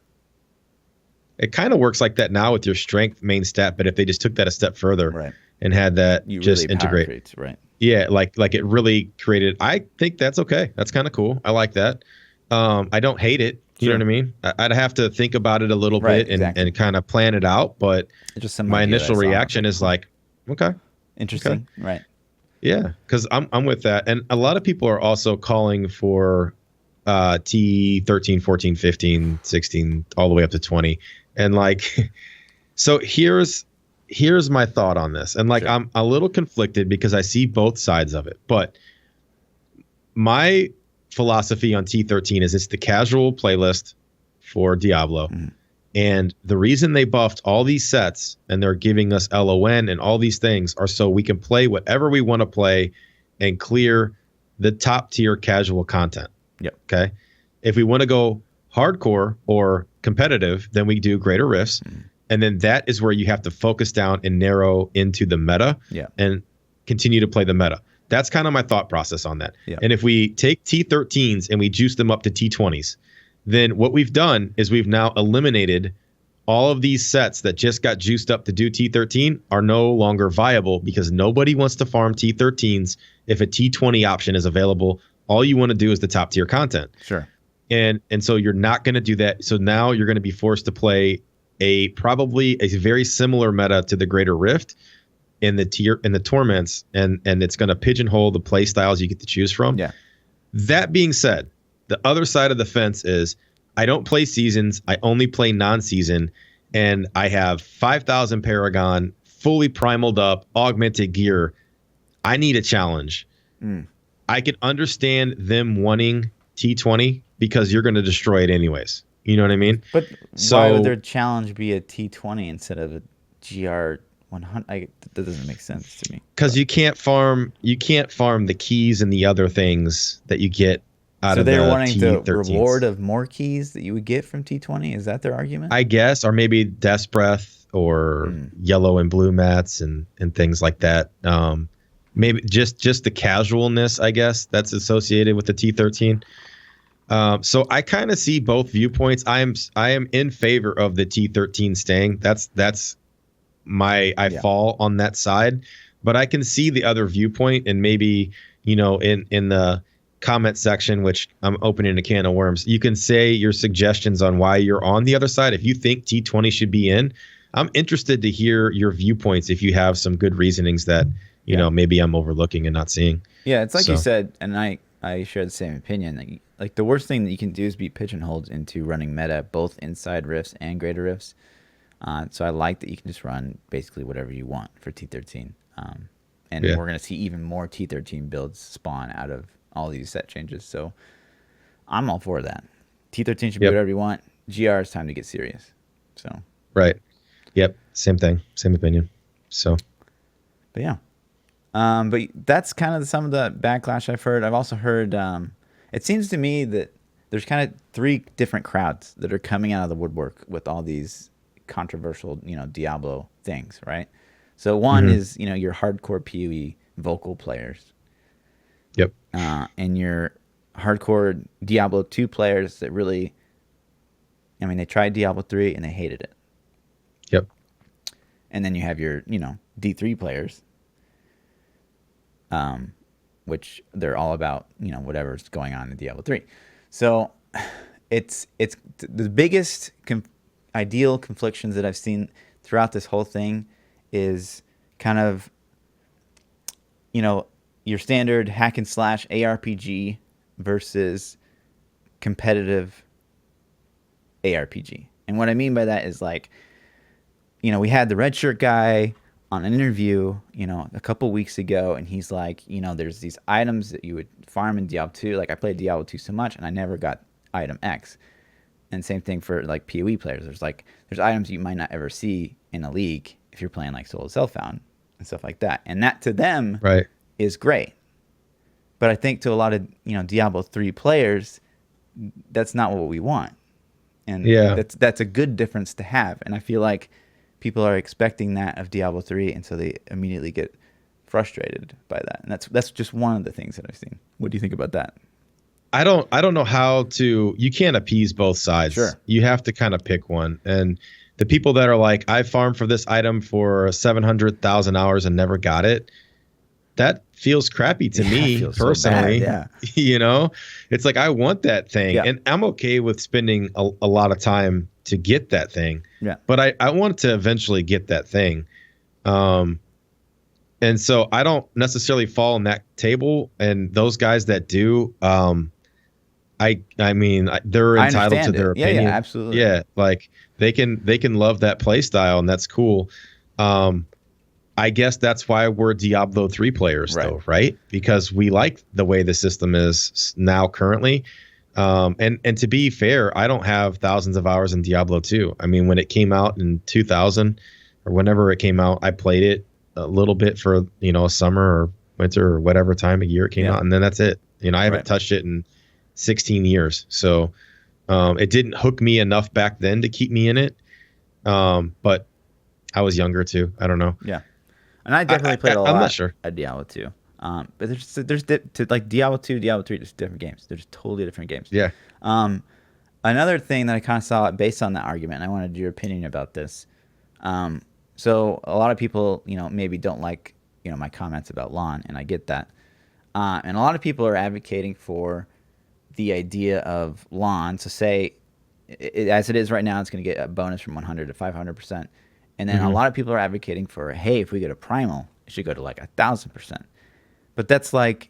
B: It kind of works like that now with your strength main stat, but if they just took that a step further and had that just really integrate.
A: Creates, right.
B: Yeah, like it really created. I think that's okay. That's kind of cool. I like that. I don't hate it. You know what I mean? I'd have to think about it a little bit and kind of plan it out. But just my initial reaction is like, okay.
A: Interesting. Okay. Right.
B: Yeah, because I'm with that. And a lot of people are also calling for T13, 14, 15, 16, all the way up to 20. And like, so here's my thought on this. And like, I'm a little conflicted because I see both sides of it. But my philosophy on T13 is it's the casual playlist for Diablo. And the reason they buffed all these sets and they're giving us LON and all these things are so we can play whatever we want to play and clear the top tier casual content.
A: Yep.
B: Okay. If we want to go hardcore or competitive, then we do Greater Rifts. And then that is where you have to focus down and narrow into the meta and continue to play the meta. That's kind of my thought process on that. Yeah. And if we take T13s and we juice them up to T20s, then what we've done is we've now eliminated all of these sets that just got juiced up to do T13 are no longer viable because nobody wants to farm T13s if a T20 option is available. All you want to do is the top tier content.
A: Sure.
B: And so you're not going to do that. So now you're going to be forced to play probably a very similar meta to the Greater Rift in the Torments, and it's going to pigeonhole the play styles you get to choose from.
A: Yeah.
B: That being said, the other side of the fence is I don't play seasons. I only play non-season, and I have 5,000 Paragon, fully primaled up, augmented gear. I need a challenge. I can understand them wanting T20 because you're going to destroy it anyways. You know what I mean?
A: But why would their challenge be a T20 instead of a GR 100? That doesn't make sense to me.
B: Because you can't farm the keys and the other things that you get out of the T13s. So they're wanting the
A: reward of more keys that you would get from T20? Is that their argument?
B: I guess, or maybe Death's Breath or yellow and blue mats and things like that. Maybe just the casualness, I guess, that's associated with the T13. So I kind of see both viewpoints. I am in favor of the T13 staying. That's I fall on that side, but I can see the other viewpoint, and maybe, in the comment section, which I'm opening a can of worms, you can say your suggestions on why you're on the other side. If you think T20 should be in, I'm interested to hear your viewpoints if you have some good reasonings that, maybe I'm overlooking and not seeing.
A: Yeah, it's like you said, and I share the same opinion. Like the worst thing that you can do is be pigeonholed into running meta, both inside rifts and greater rifts. So I like that you can just run basically whatever you want for T13. And we're going to see even more T13 builds spawn out of all these set changes. So I'm all for that. T13 should be whatever you want. GR is time to get serious. So
B: right. Yep. Same thing. Same opinion. So,
A: but yeah. But that's kind of some of the backlash I've heard. I've also heard, it seems to me that there's kind of 3 different crowds that are coming out of the woodwork with all these controversial, Diablo things, right? So one is, your hardcore PoE vocal players.
B: Yep.
A: And your hardcore Diablo 2 players that really, they tried Diablo 3 and they hated it.
B: Yep.
A: And then you have your, D3 players, which they're all about, whatever's going on in Diablo 3. So it's the biggest ideal conflictions that I've seen throughout this whole thing is kind of, your standard hack and slash ARPG versus competitive ARPG. And what I mean by that is like, we had the red shirt guy on an interview, a couple weeks ago, and he's like, there's these items that you would farm in Diablo 2. Like I played Diablo 2 so much and I never got item X. And same thing for like PoE players. There's items you might not ever see in a league if you're playing like Soul of Self-Found and stuff like that. And that to them is great. But I think to a lot of, Diablo 3 players, that's not what we want. And that's a good difference to have. And I feel like people are expecting that of Diablo 3, and so they immediately get frustrated by that. And that's just one of the things that I've seen. What do you think about that?
B: I don't know how to. You can't appease both sides.
A: Sure.
B: You have to kind of pick one. And the people that are like, I farmed for this item for 700,000 hours and never got it, that feels crappy to me personally.
A: So bad, yeah.
B: It's like I want that thing, and I'm okay with spending a lot of time to get that thing.
A: Yeah.
B: But I want to eventually get that thing. And so I don't necessarily fall in that table. And those guys that do, they're entitled to their opinion.
A: Yeah, absolutely.
B: Yeah, like they can love that play style, and that's cool. I guess that's why we're Diablo 3 players, though, right? Because we like the way the system is now currently. And to be fair, I don't have thousands of hours in Diablo 2. I mean, when it came out in 2000 or whenever it came out, I played it a little bit for, a summer or winter or whatever time of year it came out. And then that's it. I haven't touched it in 16 years. So it didn't hook me enough back then to keep me in it. But I was younger too. I don't know.
A: Yeah. And I definitely played a lot.
B: I'm not sure.
A: At Diablo 2. But there's like Diablo 2, Diablo 3, just different games. They're just totally different games.
B: Yeah.
A: Another thing that I kind of saw based on that argument, and I wanted your opinion about this. So a lot of people, maybe don't like, my comments about LAN, and I get that. And a lot of people are advocating for the idea of LAN. So say, as it is right now, it's going to get a bonus from 100 to 500%. And then a lot of people are advocating for, hey, if we get a primal, it should go to like 1,000%. But that's like,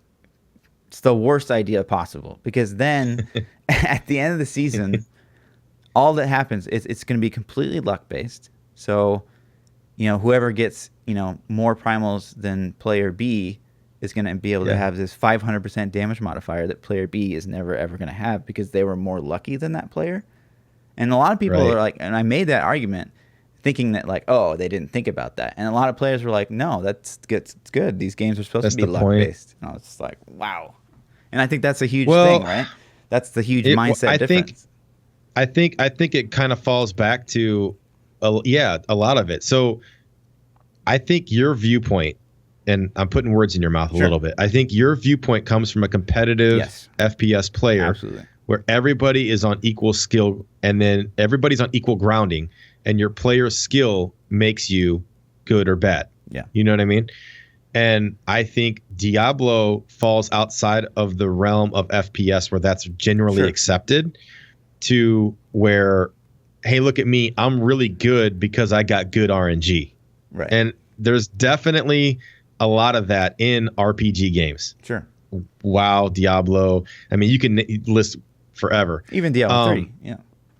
A: it's the worst idea possible, because then at the end of the season, all that happens is it's going to be completely luck based. So, whoever gets, more primals than player B is going to be able to have this 500% damage modifier that player B is never, ever going to have, because they were more lucky than that player. And a lot of people are like, and I made that argument thinking that like, oh, they didn't think about that. And a lot of players were like, no, it's good. These games are supposed to be luck based. And I was just like, wow. And I think that's a huge thing, right? That's the huge mindset difference.
B: I think it kind of falls back to, a lot of it. So I think your viewpoint, and I'm putting words in your mouth a little bit, I think your viewpoint comes from a competitive FPS player.
A: Absolutely.
B: where everybody is on equal skill, and then everybody's on equal grounding, and your player's skill makes you good or bad.
A: Yeah.
B: You know what I mean? And I think Diablo falls outside of the realm of FPS where that's generally accepted, to where, hey, look at me, I'm really good because I got good RNG.
A: Right.
B: And there's definitely a lot of that in RPG games.
A: Sure.
B: WoW, Diablo. I mean, you can list forever.
A: Even Diablo 3.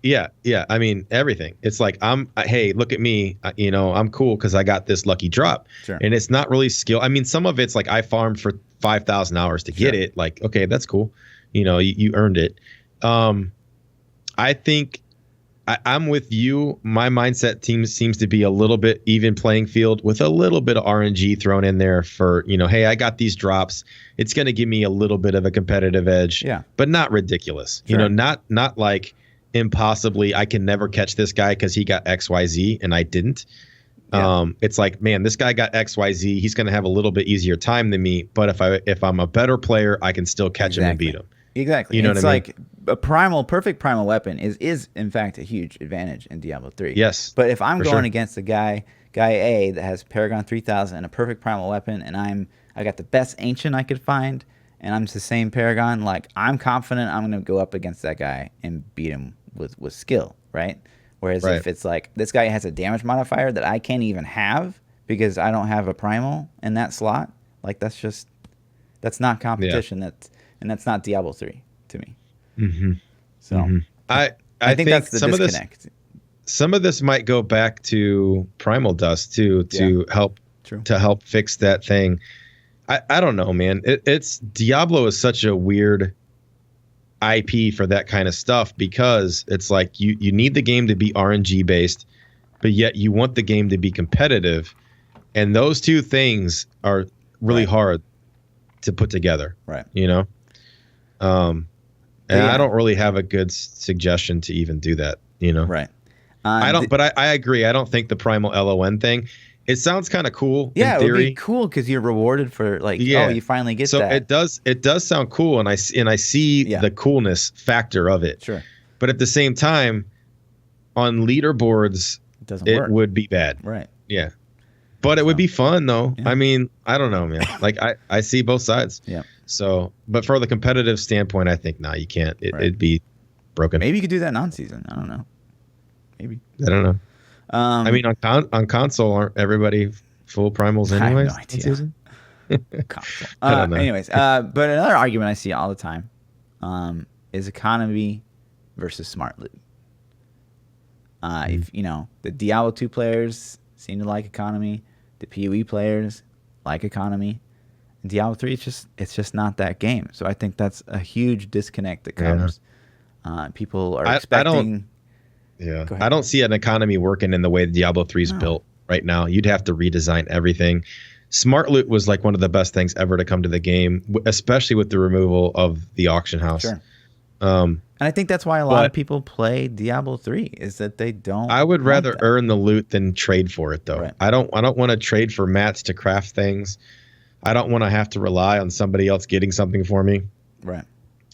A: Yeah.
B: Yeah. I mean, everything. It's like, hey, look at me. I'm cool because I got this lucky drop.
A: Sure.
B: And it's not really skill. I mean, some of it's like I farmed for 5,000 hours to get it. Like, okay, that's cool. You earned it. I think I'm with you. My mindset seems to be a little bit even playing field with a little bit of RNG thrown in there for, hey, I got these drops. It's going to give me a little bit of a competitive edge, but not ridiculous.
A: Sure.
B: Not like impossibly, I can never catch this guy because he got XYZ and I didn't. Yeah. It's like, man, this guy got XYZ. He's going to have a little bit easier time than me. But if I'm a better player, I can still catch him and beat him.
A: Exactly.
B: You know
A: it's
B: what I mean?
A: like a perfect primal weapon is in fact a huge advantage in Diablo 3.
B: Yes.
A: But if I'm going against a guy A that has Paragon 3000 and a perfect primal weapon, and I got the best ancient I could find, and I'm the same Paragon, like I'm confident I'm going to go up against that guy and beat him with skill, right? Whereas if it's like this guy has a damage modifier that I can't even have because I don't have a primal in that slot, like that's not competition. That's not Diablo 3 to me.
B: Mm-hmm.
A: So
B: I think
A: that's the disconnect.
B: Some of this might go back to Primal Dust too, to help fix that thing. I don't know, man. It's Diablo is such a weird IP for that kind of stuff, because it's like you need the game to be RNG based, but yet you want the game to be competitive, and those two things are really hard to put together.
A: Right.
B: And I don't really have a good suggestion to even do that.
A: Right.
B: But I agree. I don't think the Primal LON thing. It sounds kind of cool.
A: Yeah,
B: in theory.
A: It would be cool because you're rewarded for you finally get that.
B: So it does sound cool, and I see the coolness factor of it.
A: Sure.
B: But at the same time, on leaderboards, it would be bad.
A: Right.
B: Yeah. But it would be fun though. Yeah. I mean, I don't know, man. Like I see both sides.
A: Yeah.
B: So, but for the competitive standpoint, I think you can't. It'd be broken.
A: Maybe you could do that non-season. I don't know. Maybe.
B: I don't know. I mean, on console, aren't everybody full primals anyways?
A: I have no idea. Console. I don't know. Anyways, but another argument I see all the time is economy versus smart loot. If the Diablo 2 players seem to like economy, the PoE players like economy. In Diablo 3, it's just not that game. So I think that's a huge disconnect that comes. People are expecting.
B: I don't see an economy working in the way Diablo 3 is built right now. You'd have to redesign everything. Smart loot was like one of the best things ever to come to the game, especially with the removal of the auction house.
A: Sure. And I think that's why a lot of people play Diablo 3 is that they don't.
B: I would rather earn the loot than trade for it, though.
A: Right.
B: I don't want to trade for mats to craft things. I don't want to have to rely on somebody else getting something for me.
A: Right.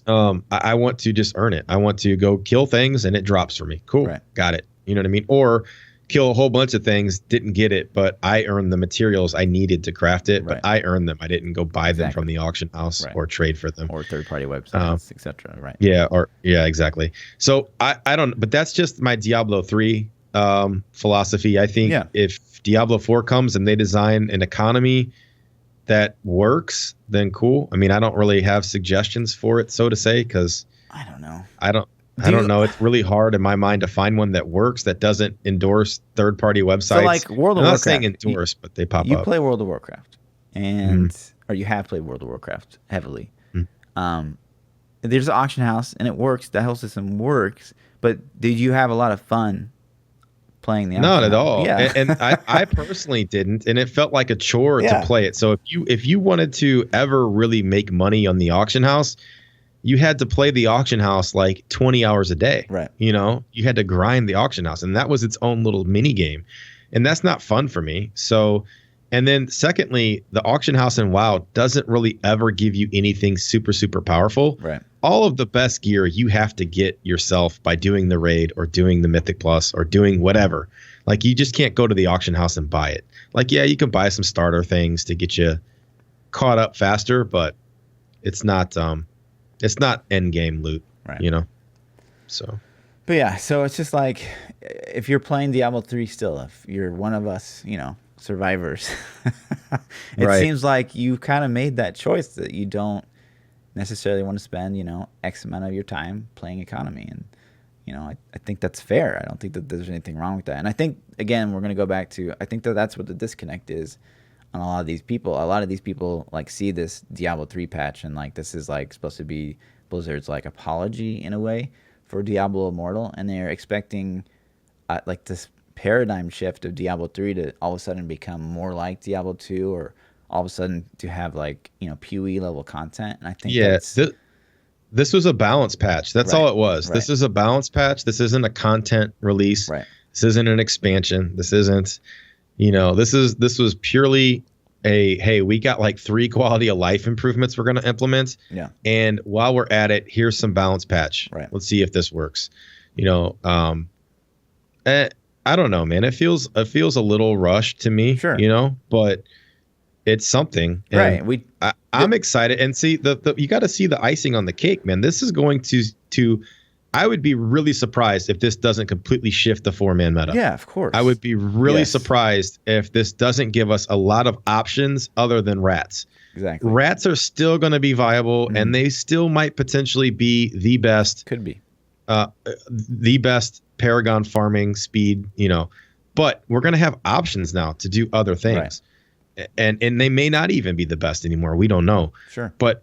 B: I want to just earn it. I want to go kill things and it drops for me. Cool.
A: Right.
B: Got it. You know what I mean? Or kill a whole bunch of things, didn't get it, but I earned the materials I needed to craft it, but I earned them. I didn't go buy them from the auction house or trade for them.
A: Or third-party websites, etc. Right.
B: Yeah, exactly. So I don't, but that's just my Diablo 3 philosophy. I think if Diablo 4 comes and they design an economy that works, then cool. I mean, I don't really have suggestions for it, so to say, because
A: I don't know.
B: I don't know. It's really hard in my mind to find one that works that doesn't endorse third-party websites. So
A: like World of Warcraft.
B: I'm not saying endorse, but they pop up.
A: You play World of Warcraft, or you have played World of Warcraft heavily. There's an auction house, and it works. The whole system works, but did you have a lot of fun playing the auction
B: Not at
A: house?
B: all.
A: Yeah.
B: And I personally didn't, and it felt like a chore to play it. So if you wanted to ever really make money on the auction house, you had to play the auction house like 20 hours a day.
A: Right.
B: You had to grind the auction house, and that was its own little mini game. And that's not fun for me. So, and then secondly, the auction house in WoW doesn't really ever give you anything super, super powerful.
A: Right.
B: all of the best gear you have to get yourself by doing the raid or doing the Mythic Plus or doing whatever. Like, you just can't go to the auction house and buy it. Like, yeah, you can buy some starter things to get you caught up faster, but it's not end game loot,
A: right.
B: you know? So.
A: But yeah, so it's just like, if you're playing Diablo 3 still, if you're one of us, you know, survivors, it
B: right.
A: seems like you kind of made that choice that you don't necessarily want to spend, you know, X amount of your time playing economy. And, you know, I think that's fair. I don't think that there's anything wrong with that. And I think, again, we're going to go back to, I think that that's what the disconnect is on a lot of these people. A lot of these people, like, see this Diablo 3 patch and, like, this is, like, supposed to be Blizzard's, like, apology in a way for Diablo Immortal, and they're expecting like this paradigm shift of Diablo 3 to all of a sudden become more like Diablo 2, or all of a sudden to have, like, you know, PoE level content. And I think
B: this was a balance patch. That's all it was. Right. This is a balance patch. This isn't a content release.
A: Right.
B: This isn't an expansion. This isn't, you know, this was purely hey, we got like 3 quality of life improvements we're going to implement.
A: Yeah.
B: And while we're at it, here's some balance patch.
A: Right.
B: Let's see if this works. You know, I don't know, man. It feels a little rushed to me.
A: Sure.
B: You know, but it's something.
A: Right.
B: I'm excited, and see the you got to see the icing on the cake, man. This is going to I would be really surprised if this doesn't completely shift the 4-man meta.
A: Yeah, of course.
B: I would be really surprised if this doesn't give us a lot of options other than rats.
A: Exactly.
B: Rats are still going to be viable, and they still might potentially be the best.
A: Could be.
B: The best Paragon farming speed, you know. But we're going to have options now to do other things. Right. And they may not even be the best anymore. We don't know.
A: Sure.
B: But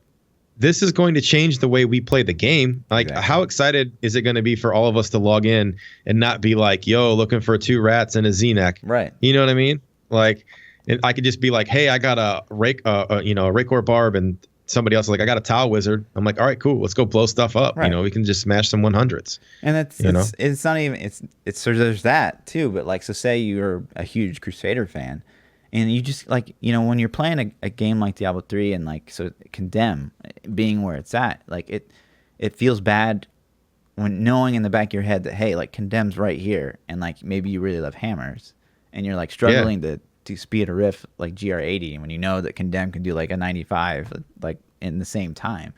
B: this is going to change the way we play the game. Like, how excited is it going to be for all of us to log in and not be like, yo, looking for 2 rats and a Z-neck?
A: Right.
B: You know what I mean? Like, and I could just be like, hey, I got a Raycor Barb, and somebody else is like, I got a Tau Wizard. I'm like, all right, cool. Let's go blow stuff up. Right. You know, we can just smash some 100s.
A: And it's not even, it's so there's that too. But, like, so say you're a huge Crusader fan, and you just, like, you know, when you're playing a game like Diablo 3 and, like, so Condemn being where it's at, like, it feels bad when knowing in the back of your head that, hey, like, Condemn's right here, and, like, maybe you really love hammers, and you're, like, struggling to speed a riff like GR80, and when you know that Condemn can do, like, a 95, like, in the same time,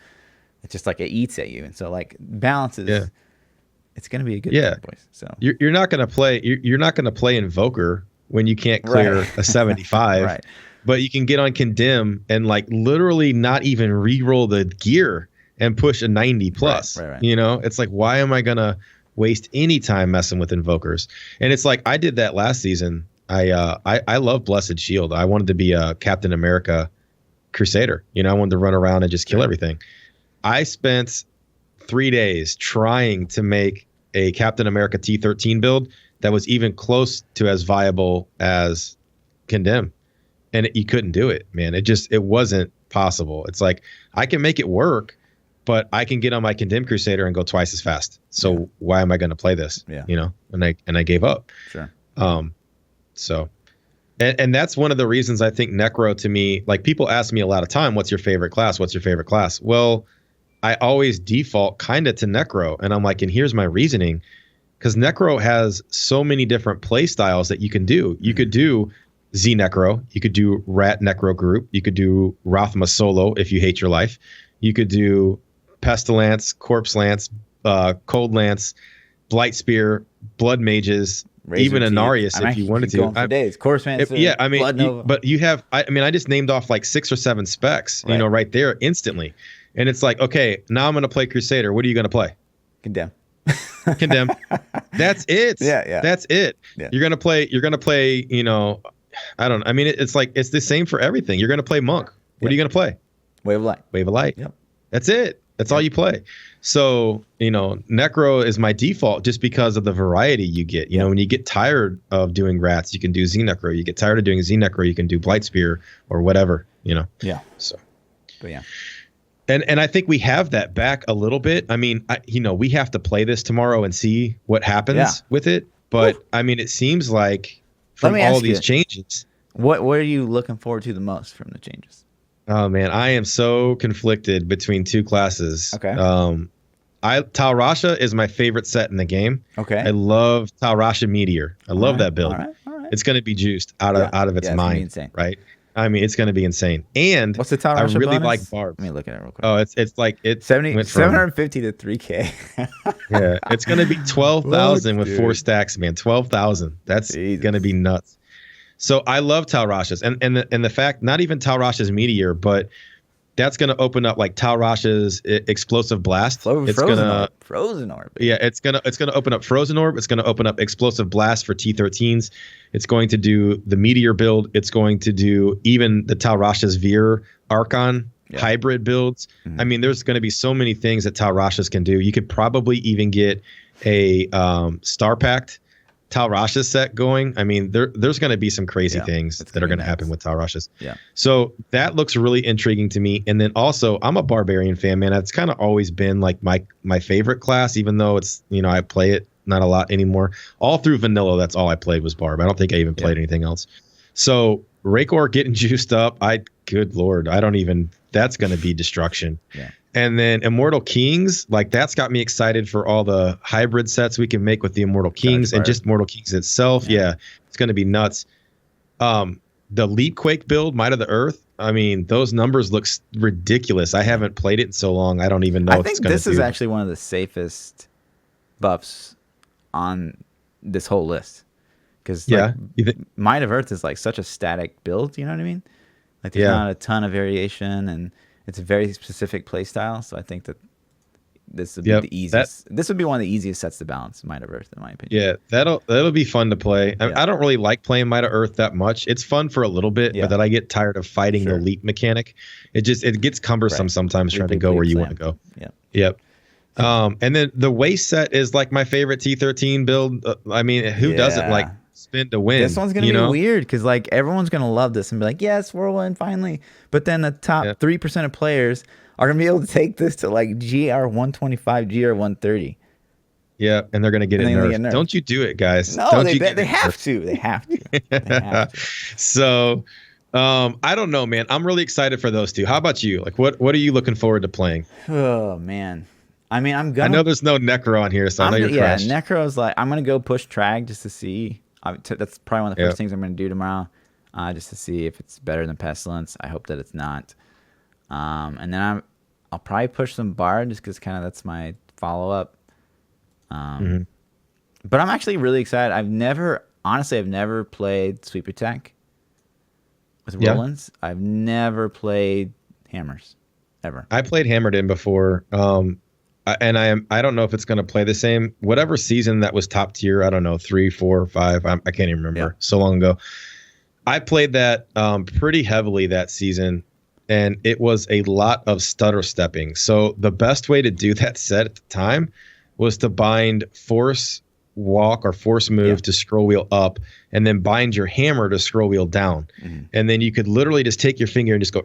A: it's just like it eats at you. And so, like, balance is it's gonna be a good thing, boys. So
B: you're not gonna play Invoker when you can't clear a 75.
A: Right.
B: But you can get on Condemn and, like, literally not even re-roll the gear and push a 90 plus.
A: Right.
B: You know, it's like, why am I gonna waste any time messing with Invokers? And it's like, I did that last season. I love Blessed Shield. I wanted to be a Captain America Crusader. You know, I wanted to run around and just kill everything. I spent 3 days trying to make a Captain America T13 build that was even close to as viable as Condemn. And you couldn't do it, man. It wasn't possible. It's like, I can make it work, but I can get on my Condemn Crusader and go twice as fast. So why am I going to play this?
A: Yeah.
B: You know, and I gave up.
A: Sure.
B: So, and that's one of the reasons I think Necro, to me, like, people ask me a lot of time, what's your favorite class? What's your favorite class? Well, I always default kind of to Necro. And I'm like, and here's my reasoning. Because Necro has so many different play styles that you can do. You could do Z Necro. You could do Rat Necro group. You could do Rothma solo if you hate your life. You could do Pestilence, Corpse Lance, Cold Lance, Blight Spear, Blood Mages, even Anarius if you wanted to.
A: Days. Course Lance,
B: I mean, but you have, I just named off like 6 or 7 specs, you know, right there instantly. And it's like, okay, now I'm going to play Crusader. What are you going to play?
A: Condemn.
B: Condemn. That's it.
A: Yeah.
B: That's it.
A: Yeah.
B: You're gonna play, you know, I mean, it's like, it's the same for everything. You're gonna play Monk. What are you gonna play?
A: Wave of Light.
B: Wave of Light.
A: Yep.
B: That's it. That's all you play. So, you know, Necro is my default just because of the variety you get. You know, when you get tired of doing rats, you can do Z Necro. You get tired of doing Z Necro, you can do Blight Spear or whatever, you know.
A: Yeah.
B: So,
A: but yeah.
B: And I think we have that back a little bit. I mean, we have to play this tomorrow and see what happens with it. But I mean, it seems like from all these changes.
A: What are you looking forward to the most from the changes?
B: Oh man, I am so conflicted between two classes.
A: Okay.
B: Tal Rasha is my favorite set in the game.
A: Okay.
B: I love Tal Rasha Meteor. I love that build.
A: All right. All right.
B: It's going to be juiced out of its
A: it's gonna be
B: mind,
A: insane.
B: right? I mean, it's going to be insane. And
A: What's the Tal
B: I
A: Rasha
B: really
A: bonus?
B: like Barbs.
A: Let me look at it real quick.
B: Oh, it's like it
A: 750 to 3K.
B: Yeah, it's going to be 12,000 with 4 stacks, man. 12,000. That's going to be nuts. So I love Tal Rasha's, and the fact not even Tal Rasha's Meteor, but that's going to open up like Tal Rasha's Explosive Blast.
A: Frozen Orb.
B: Yeah, it's gonna open up Frozen Orb. It's gonna open up Explosive Blast for T13s. It's going to do the Meteor build. It's going to do even the Tal Rasha's Veer Archon hybrid builds. I mean, there's going to be so many things that Tal Rasha's can do. You could probably even get a Star Pact Tal Rasha set going. I mean, there's going to be some crazy things that are going to happen with Tal Rasha's.
A: Yeah.
B: So that looks really intriguing to me. And then also, I'm a Barbarian fan, man. It's kind of always been like my favorite class, even though it's, I play it not a lot anymore. All through vanilla, that's all I played was Barb. I don't think I even played anything else. So Rakor getting juiced up, good Lord, that's going to be destruction.
A: Yeah.
B: And then Immortal Kings, like that's got me excited for all the hybrid sets we can make with the Immortal Kings and just Immortal Kings itself. Yeah, it's going to be nuts. The Leapquake build, Might of the Earth. I mean, those numbers look ridiculous. I haven't played it in so long. I don't even know.
A: I think this is actually one of the safest buffs on this whole list. Because Might of Earth is like such a static build. You know what I mean? Like there's not a ton of variation and it's a very specific play style, so I think that this would be the easiest. This would be one of the easiest sets to balance Might of Earth, in my opinion.
B: Yeah, that'll be fun to play. I don't really like playing Might of Earth that much. It's fun for a little bit, but then I get tired of fighting the leap mechanic. It gets cumbersome sometimes trying to go where you want to go. Yep. And then the Waste set is like my favorite T13 build. I mean, who doesn't like spin to win?
A: This one's gonna be weird because like everyone's gonna love this and be like, yes, whirlwind finally. But then the top 3% of players are gonna be able to take this to like GR 125, GR 130.
B: Yeah, and they're gonna get it nerfed. Don't you do it, guys?
A: No, they have to. They have to.
B: So, I don't know, man. I'm really excited for those two. How about you? Like, what are you looking forward to playing?
A: Oh man. I mean, I
B: know there's no Necro on here, so I know you're crashed.
A: Yeah, Necro's like, I'm gonna go push Trag just to see. That's probably one of the first things I'm going to do tomorrow, just to see if it's better than Pestilence. I hope that it's not. And then I'll probably push some Bard just because kind of that's my follow-up. But I'm actually really excited. I've never played Sweep Attack with Rollins. I've never played Hammers, ever.
B: I played Hammered In before. And I don't know if it's going to play the same. Whatever season that was top tier, I don't know, 3, 4, 5. I can't even remember. So long ago. I played that pretty heavily that season, and it was a lot of stutter stepping. So the best way to do that set at the time was to bind Force Walk or Force Move to scroll wheel up, and then bind your hammer to scroll wheel down. And then you could literally just take your finger and just go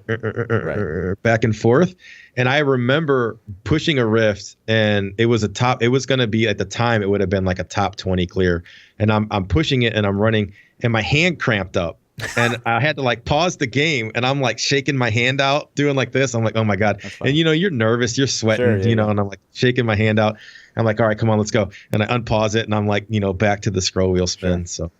B: back and forth. And I remember pushing a rift, and it was going to be, at the time, it would have been like a top 20 clear. And I'm pushing it and I'm running, and my hand cramped up. And I had to like pause the game, and I'm like shaking my hand out, doing like this. I'm like, oh my God. And you're nervous, you're sweating, and I'm like shaking my hand out. I'm like, all right, come on, let's go. And I unpause it, and I'm like, back to the scroll wheel spin. So,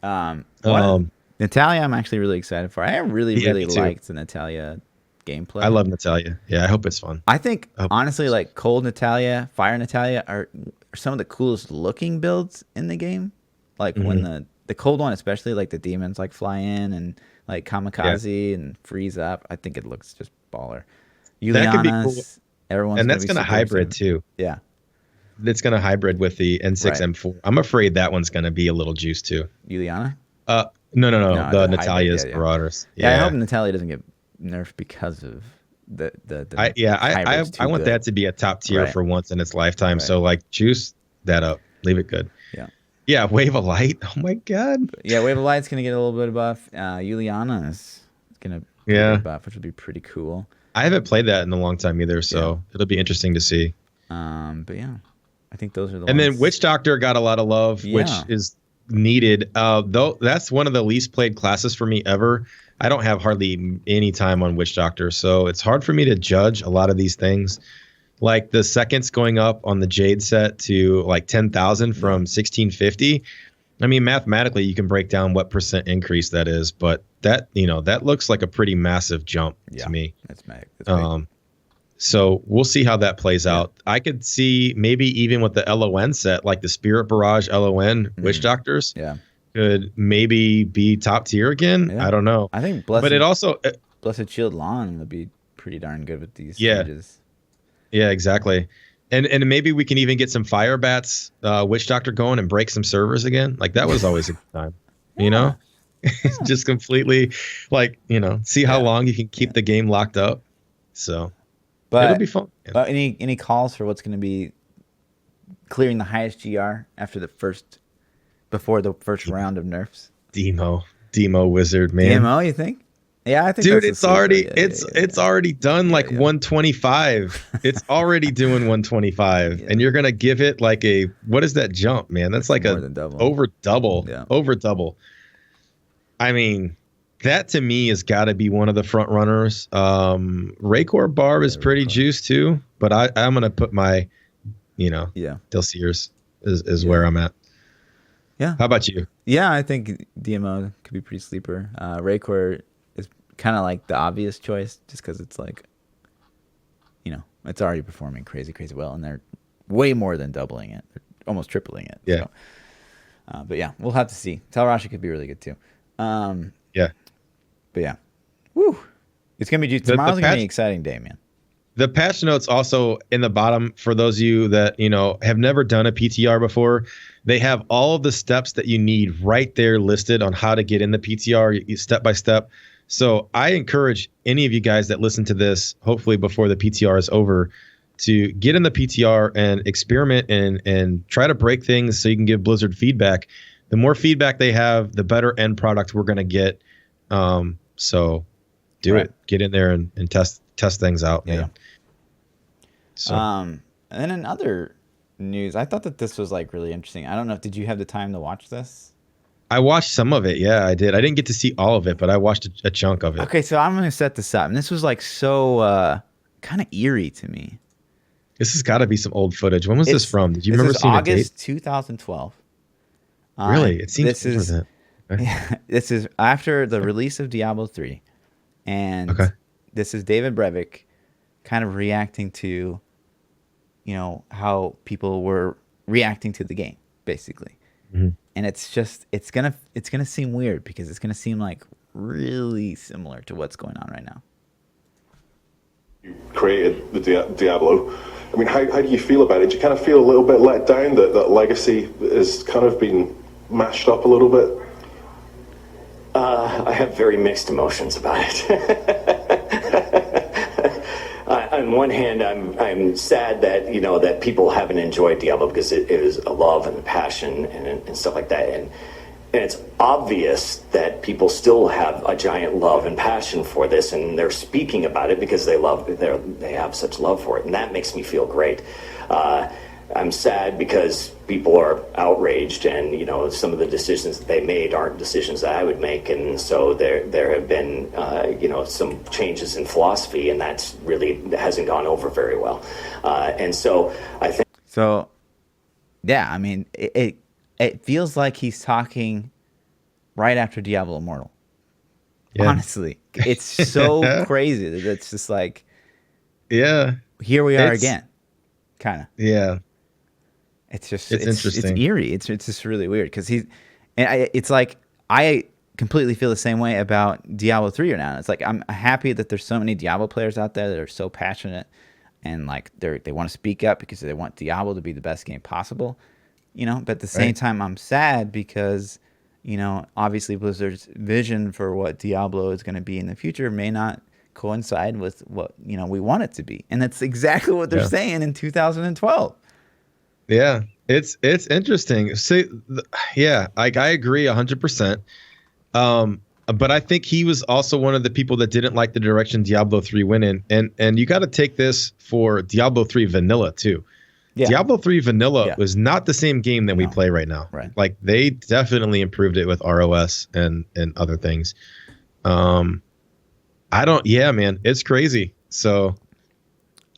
A: Natalia, I'm actually really excited for. I really liked the Natalia gameplay.
B: I love Natalia. Yeah, I hope it's fun.
A: I think honestly, like Cold Natalia, Fire Natalia are some of the coolest looking builds in the game. Like when the cold one, especially like the demons like fly in and like kamikaze and freeze up. I think it looks just baller. Yuliana's,
B: that could be cool.
A: Everyone's
B: and that's going to hybrid too.
A: Yeah.
B: It's going to hybrid with the N6 M4. I'm afraid that one's going to be a little juiced too.
A: Yuliana?
B: No. The Natalia's Marauders.
A: Yeah, I hope Natalia doesn't get nerfed because of the
B: I want that to be a top tier for once in its lifetime. So like juice that up. Leave it good. Yeah, Wave of Light. Oh my God.
A: Yeah, Wave of Light's gonna get a little bit of buff. Yuliana is gonna get a buff, which would be pretty cool.
B: I haven't played that in a long time either, so it'll be interesting to see.
A: But yeah, I think those are the
B: and
A: ones.
B: Then Witch Doctor got a lot of love, which is needed. Though that's one of the least played classes for me ever. I don't have hardly any time on Witch Doctor, so it's hard for me to judge a lot of these things. Like the seconds going up on the Jade set to like 10,000 from 1650. I mean, mathematically, you can break down what % increase that is, but that, that looks like a pretty massive jump to me.
A: That's big.
B: So we'll see how that plays out. I could see maybe even with the LON set, like the Spirit Barrage LON Witch Doctors, could maybe be top tier again. Yeah. I don't know.
A: I think Blessed Shield Lawn would be pretty darn good with these changes.
B: Yeah, exactly. And maybe we can even get some Fire Bats Witch Doctor going and break some servers again. Like that was always a good time, just completely like, see how long you can keep the game locked up. So, but it'll be fun.
A: But any calls for what's going to be clearing the highest GR before the first round of nerfs?
B: Demo Wizard, man.
A: Demo, you think? Yeah, I think.
B: Dude, it's already done like 125. It's already doing 125, and you're gonna give it like what is that jump, man? That's like over double. I mean, that to me has got to be one of the front runners. Raycor Barb is pretty juiced too, but I'm gonna put my, Delceers is where I'm at.
A: Yeah.
B: How about you?
A: Yeah, I think DMO could be pretty sleeper. Raycor is kind of like the obvious choice just because it's like, it's already performing crazy well, and they're way more than doubling it. They're almost tripling it.
B: Yeah.
A: So, but yeah, we'll have to see. Telrashi could be really good too.
B: Yeah.
A: But yeah. Woo. It's going to be tomorrow's going to be an exciting day, man.
B: The patch notes also in the bottom for those of you that, have never done a PTR before. They have all of the steps that you need right there listed on how to get in the PTR step by step. So I encourage any of you guys that listen to this, hopefully before the PTR is over, to get in the PTR and experiment and try to break things so you can give Blizzard feedback. The more feedback they have, the better end product we're going to get. So do it. Get in there and test things out.
A: Yeah. So. And then in other news, I thought that this was like really interesting. I don't know. Did you have the time to watch this?
B: I watched some of it. Yeah, I did. I didn't get to see all of it, but I watched a chunk of it.
A: Okay, so I'm going to set this up. And this was like so kind of eerie to me.
B: This has got to be some old footage. When was this from? Did you remember seeing it?
A: August 2012.
B: Really? It seems that. Okay.
A: Yeah, this is after the release of Diablo 3. And this is David Brevik kind of reacting to, how people were reacting to the game, basically.
B: Mm-hmm.
A: And it's gonna seem weird because it's gonna seem like really similar to what's going on right now.
C: You created the Diablo. I mean, how do you feel about it? Do you kind of feel a little bit let down that legacy has kind of been mashed up a little bit?
D: I have very mixed emotions about it. On one hand, I'm sad that that people haven't enjoyed Diablo because it is a love and a passion and stuff like that, and it's obvious that people still have a giant love and passion for this, and they're speaking about it because they have such love for it, and that makes me feel great. I'm sad because people are outraged, and some of the decisions that they made aren't decisions that I would make, and so there have been some changes in philosophy, and that hasn't gone over very well. And so I think.
A: So, yeah, I mean, it feels like he's talking right after Diablo Immortal. Yeah. Honestly, it's so crazy that it's just like, here we are again, kind of.
B: Yeah.
A: It's
B: interesting.
A: It's eerie. It's just really weird because it's like I completely feel the same way about Diablo 3 now. It's like I'm happy that there's so many Diablo players out there that are so passionate and like they want to speak up because they want Diablo to be the best game possible, But at the same time, I'm sad because obviously Blizzard's vision for what Diablo is going to be in the future may not coincide with what we want it to be, and that's exactly what they're saying in 2012.
B: Yeah, it's interesting. See, I agree 100%. But I think he was also one of the people that didn't like the direction Diablo 3 went in, and you got to take this for Diablo 3 Vanilla too. Yeah. Diablo 3 Vanilla was not the same game that we play right now.
A: Right.
B: Like they definitely improved it with ROS and other things. I don't. Yeah, man, it's crazy. So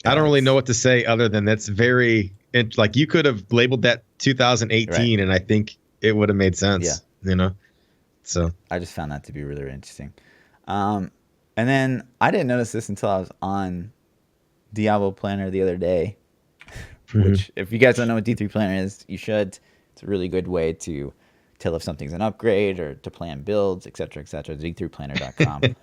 B: I don't really know what to say other than that's very like you could have labeled that 2018,
A: right.
B: and I think it would have made sense.
A: Yeah.
B: You know. So
A: I just found that to be really, really interesting. And then I didn't notice this until I was on Diablo Planner the other day, which if you guys don't know what D3 Planner is, you should. It's a really good way to tell if something's an upgrade or to plan builds, etc., etc. D3planner.com.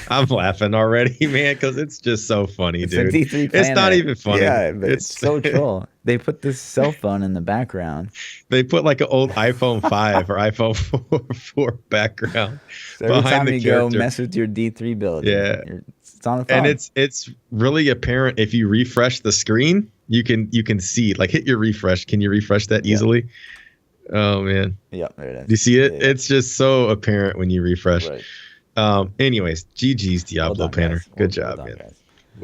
B: I'm laughing already, man, because it's just so funny,
A: It's
B: dude.
A: a D3 Planner.
B: It's not even funny.
A: Yeah, but it's so troll. They put this cell phone in the background.
B: They put like an old iPhone 5 or iPhone 4 background
A: So every
B: behind
A: time
B: the
A: you
B: character.
A: go mess with your D3 build,
B: Yeah.
A: it's on the phone.
B: And it's really apparent if you refresh the screen, you can see, like, hit your refresh. Can you refresh that easily? Oh man.
A: Yeah, there it is.
B: Do you see it?
A: Yeah.
B: It's just so apparent when you refresh.
A: Right.
B: Anyways, GG's Diablo
A: Well done,
B: Planner.
A: guys.
B: Good job,
A: done,
B: man.
A: guys.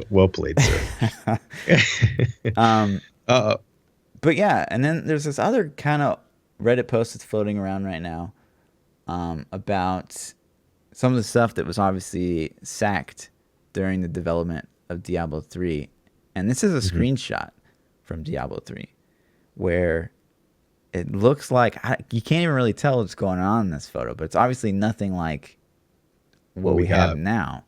B: Well played, sir.
A: But yeah, and then there's this other kind of Reddit post that's floating around right now about some of the stuff that was obviously sacked during the development of Diablo 3. And this is a screenshot from Diablo 3 where it looks like you can't even really tell what's going on in this photo, but it's obviously nothing like what we have now.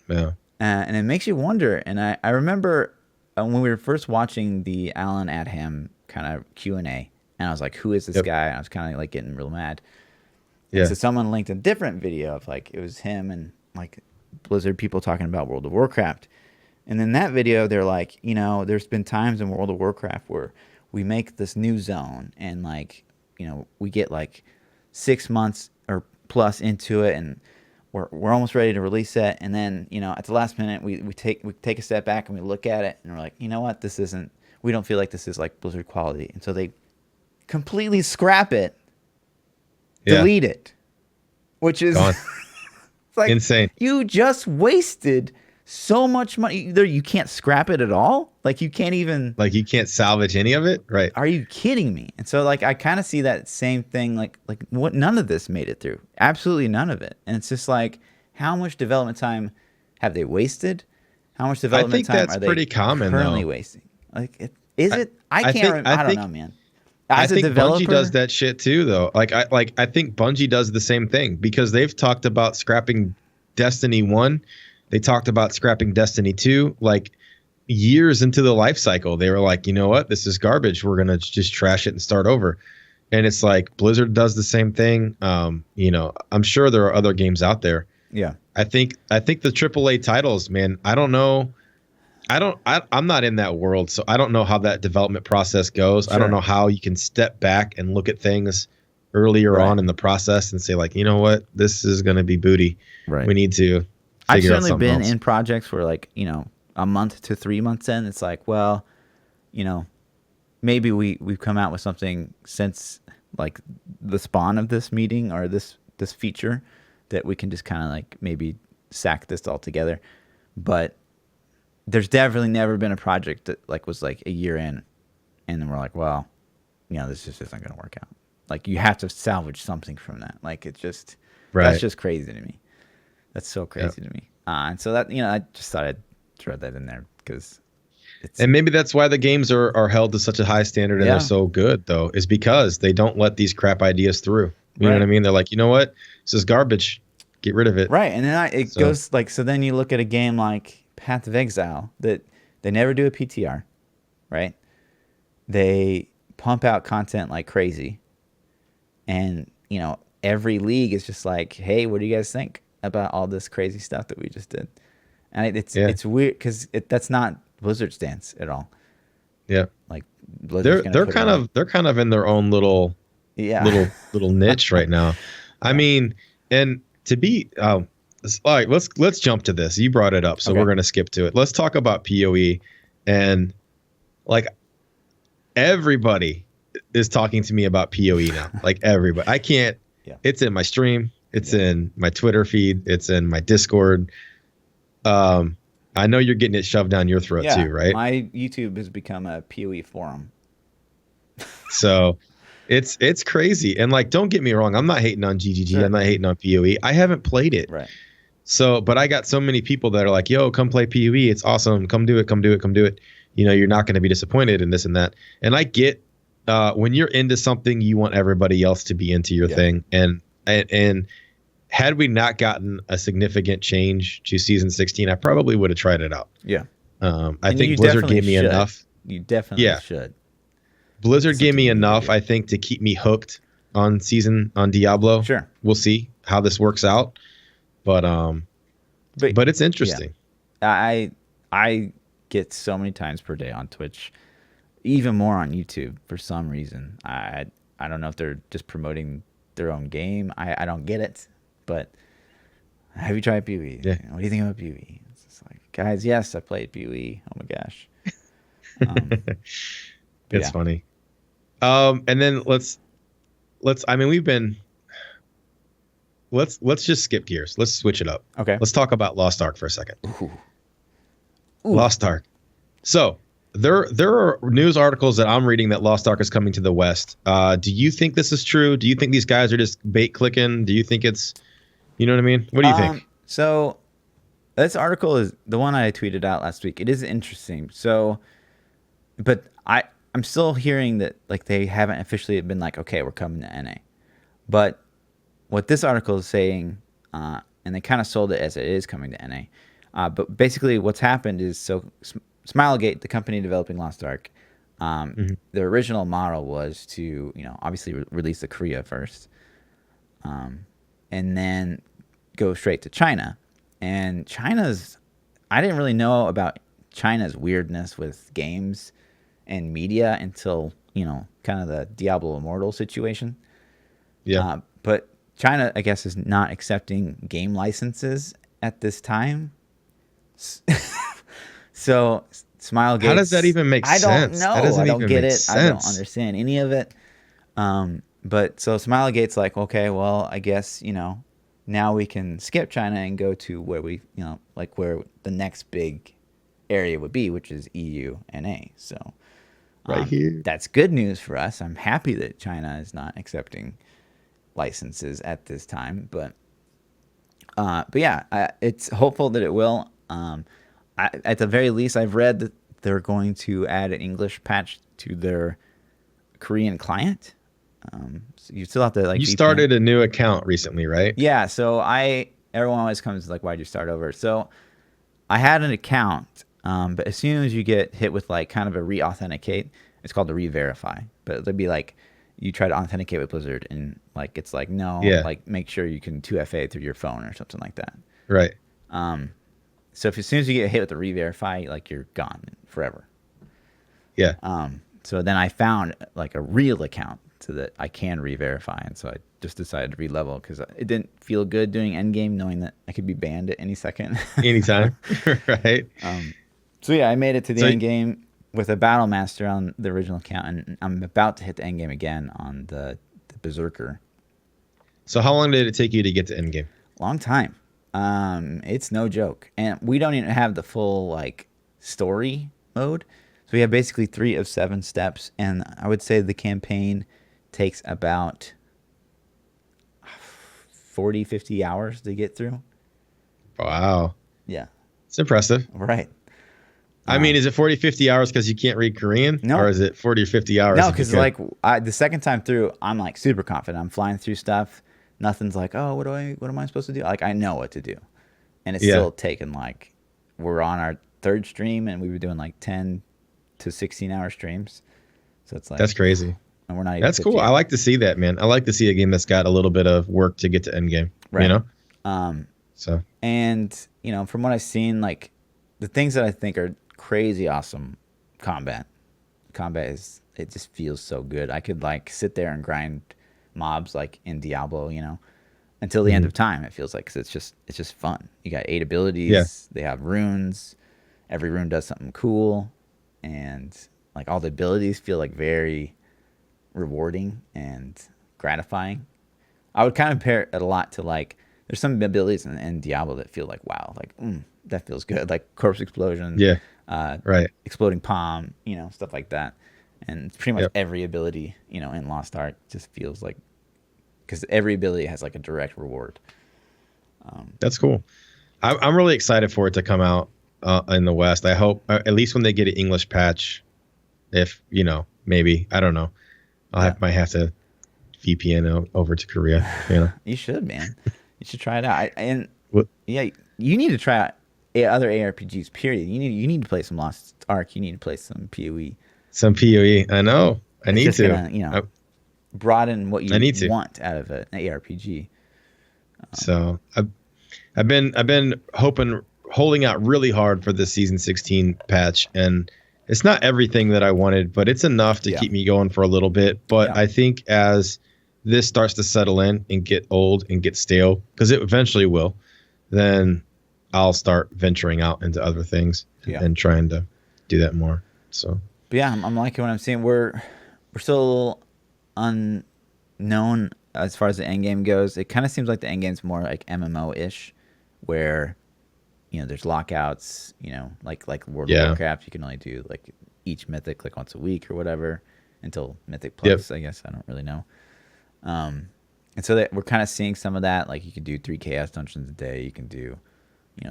B: Yeah.
A: And it makes you wonder. And I remember when we were first watching the Alan Adham kind of Q&A, and I was like, who is this guy? And I was kind of like getting real mad.
B: Yeah.
A: And so someone linked a different video of like, it was him and like Blizzard people talking about World of Warcraft. And in that video, they're like, there's been times in World of Warcraft where we make this new zone and like, we get like 6 months or plus into it and we're almost ready to release it. And then, at the last minute, we take a step back and we look at it and we're like, you know what? We don't feel like this is like Blizzard quality. And so they completely scrap it, delete it, which is it's like
B: insane.
A: You just wasted so much money. Either you can't scrap it at all. Like you can't even
B: you can't salvage any of it. Right.
A: Are you kidding me? And so like I kind of see that same thing. Like what? None of this made it through. Absolutely none of it. And it's just like, how much development time have they wasted? How much development time are they
B: pretty common,
A: currently
B: though.
A: wasting? Like is it? I don't know, man.
B: I think Bungie does that shit too, though. I think Bungie does the same thing because they've talked about scrapping Destiny 1. They talked about scrapping Destiny 2. Like years into the life cycle, they were like, you know what? This is garbage. We're going to just trash it and start over. And it's like Blizzard does the same thing. I'm sure there are other games out there.
A: Yeah.
B: I think the AAA titles, man, I don't know. I'm not in that world, so I don't know how that development process goes. Sure. I don't know how you can step back and look at things earlier on in the process and say, like, you know what, this is going to be booty.
A: Right.
B: We need to
A: I've
B: figure out
A: certainly
B: something
A: been
B: else.
A: in projects where, like, a month to 3 months in, it's like, well, maybe we've come out with something since like the spawn of this meeting or this feature that we can just kind of like maybe sack this all together. But there's definitely never been a project that like was like a year in and then we're like, well, this just isn't going to work out. Like you have to salvage something from that. Like it's just, that's just crazy to me. That's so crazy to me. And so that, I just thought I'd throw that in there because
B: and maybe that's why the games are held to such a high standard and they're so good, though, is because they don't let these crap ideas through. You know what I mean? They're like, you know what? This is garbage. Get rid of it.
A: Right. And then it goes like, so then you look at a game like Path of Exile that they never do a PTR, right? They pump out content like crazy. And, every league is just like, hey, what do you guys think about all this crazy stuff that we just did? And it's weird because that's not Blizzard's stance at all.
B: Yeah,
A: like
B: they're kind of in their own little niche right now. I mean, and to be all right, let's jump to this. You brought it up, so we're gonna skip to it. Let's talk about PoE, and like everybody is talking to me about PoE now. Like everybody, I can't. Yeah. It's in my stream. It's in my Twitter feed. It's in my Discord. I know you're getting it shoved down your throat too, right?
A: My YouTube has become a PoE forum.
B: So It's crazy. And like, don't get me wrong, I'm not hating on GGG.
A: Sure.
B: I'm not hating on PoE. I haven't played it.
A: Right.
B: So, but I got so many people that are like, yo, come play PoE. It's awesome. Come do it. Come do it. Come do it. You know, you're not going to be disappointed in this and that. And I get when you're into something, you want everybody else to be into your thing. And had we not gotten a significant change to season 16, I probably would have tried it out.
A: Yeah.
B: I think Blizzard gave me enough.
A: You definitely should.
B: Blizzard gave me enough, I think, to keep me hooked on Diablo.
A: Sure.
B: We'll see how this works out. But it's interesting.
A: Yeah. I get so many times per day on Twitch, even more on YouTube for some reason. I don't know if they're just promoting their own game. I don't get it. But have you tried PoE?
B: Yeah.
A: What do you think about PoE? It's just like, guys, yes, I played PoE. Oh my gosh.
B: It's funny. And then let's just skip gears. Let's switch it up.
A: Okay.
B: Let's talk about Lost Ark for a second.
A: Ooh.
B: Lost Ark. So there are news articles that I'm reading that Lost Ark is coming to the West. Do you think this is true? Do you think these guys are just bait clicking? Do you think it's, you know what I mean? What do you think?
A: So this article is the one I tweeted out last week. It is interesting. So, but I'm still hearing that like they haven't officially been like, okay, we're coming to NA. But what this article is saying, and they kind of sold it as it is coming to NA. But basically what's happened is, so Smilegate, the company developing Lost Ark, the original model was to, obviously release the Korea first, and then go straight to China. And I didn't really know about China's weirdness with games and media until, kind of the Diablo Immortal situation.
B: Yeah.
A: But China, I guess, is not accepting game licenses at this time. So Smilegate.
B: How does that even make sense?
A: I don't know. I don't get it.
B: Sense.
A: I don't understand any of it. But so Smilegate's like, okay, well, I guess, now we can skip China and go to where we, like where the next big area would be, which is EU NA. So
B: right here.
A: That's good news for us. I'm happy that China is not accepting licenses at this time, but yeah, it's hopeful that it will. At the very least, I've read that they're going to add an English patch to their Korean client. So you still have to
B: You started a new account recently, right?
A: Yeah. So everyone always comes like, why'd you start over? So I had an account, but as soon as you get hit with like kind of a re-authenticate, it's called a re-verify. But it'd be like you try to authenticate with Blizzard and like it's like no, like make sure you can 2FA through your phone or something like that.
B: Right.
A: So as soon as you get hit with the re-verify, like you're gone forever.
B: Yeah.
A: So then I found like a real account so that I can re-verify, and so I just decided to re-level because it didn't feel good doing endgame knowing that I could be banned at any second.
B: Anytime. Right.
A: So yeah, I made it to the endgame with a battle master on the original account, and I'm about to hit the endgame again on the Berserker.
B: So how long did it take you to get to endgame?
A: Long time. It's no joke, and we don't even have the full like story mode. So we have basically 3 of 7 steps, and I would say the campaign takes about 40, 50 hours to get through.
B: Wow.
A: Yeah.
B: It's impressive.
A: Right.
B: I mean, is it 40, 50 hours because you can't read Korean?
A: No.
B: Or is it 40 or 50 hours?
A: No, because like the second time through, I'm like super confident. I'm flying through stuff. Nothing's like, oh, what am I supposed to do? Like I know what to do. And it's still taken like, we're on our 3rd stream and we were doing like 10 to 16 hour streams. So it's like,
B: that's crazy.
A: And we're not even.
B: That's cool. I like to see that, man. I like to see a game that's got a little bit of work to get to endgame.
A: Right.
B: You know? So.
A: And, from what I've seen, like the things that I think are crazy awesome, combat it just feels so good. I could like sit there and grind mobs like in Diablo, until the end of time. It feels like, cause it's just fun. You got 8 abilities.
B: Yeah.
A: They have runes. Every rune does something cool, and like all the abilities feel like very rewarding and gratifying. I would kind of compare it a lot to like there's some abilities in Diablo that feel like wow, like that feels good, like corpse explosion.
B: Yeah.
A: Right. Exploding palm, stuff like that. And it's pretty much every ability, in Lost Ark just feels like, because every ability has like a direct reward.
B: That's cool. I'm really excited for it to come out in the West. I hope at least when they get an English patch, if maybe, I don't know, might have to VPN over to Korea.
A: You should, man. You should try it out. You need to try out other ARPGs. Period. You need to play some Lost Ark. You need to play some PoE.
B: Some PoE. I know. I need to.
A: Gonna, broaden what you want out of an ARPG.
B: So I've been holding out really hard for the season 16 patch, and it's not everything that I wanted, but it's enough to keep me going for a little bit. But I think as this starts to settle in and get old and get stale, because it eventually will, then I'll start venturing out into other things and trying to do that more. So,
A: but yeah, I'm liking what I'm seeing. We're still a little unknown as far as the end game goes. It kind of seems like the end game's more like MMO-ish, where there's lockouts. Like World of Warcraft, you can only do like each mythic like once a week or whatever until Mythic Plus. I guess I don't really know. And so we're kind of seeing some of that. Like you can do 3 chaos dungeons a day. You can do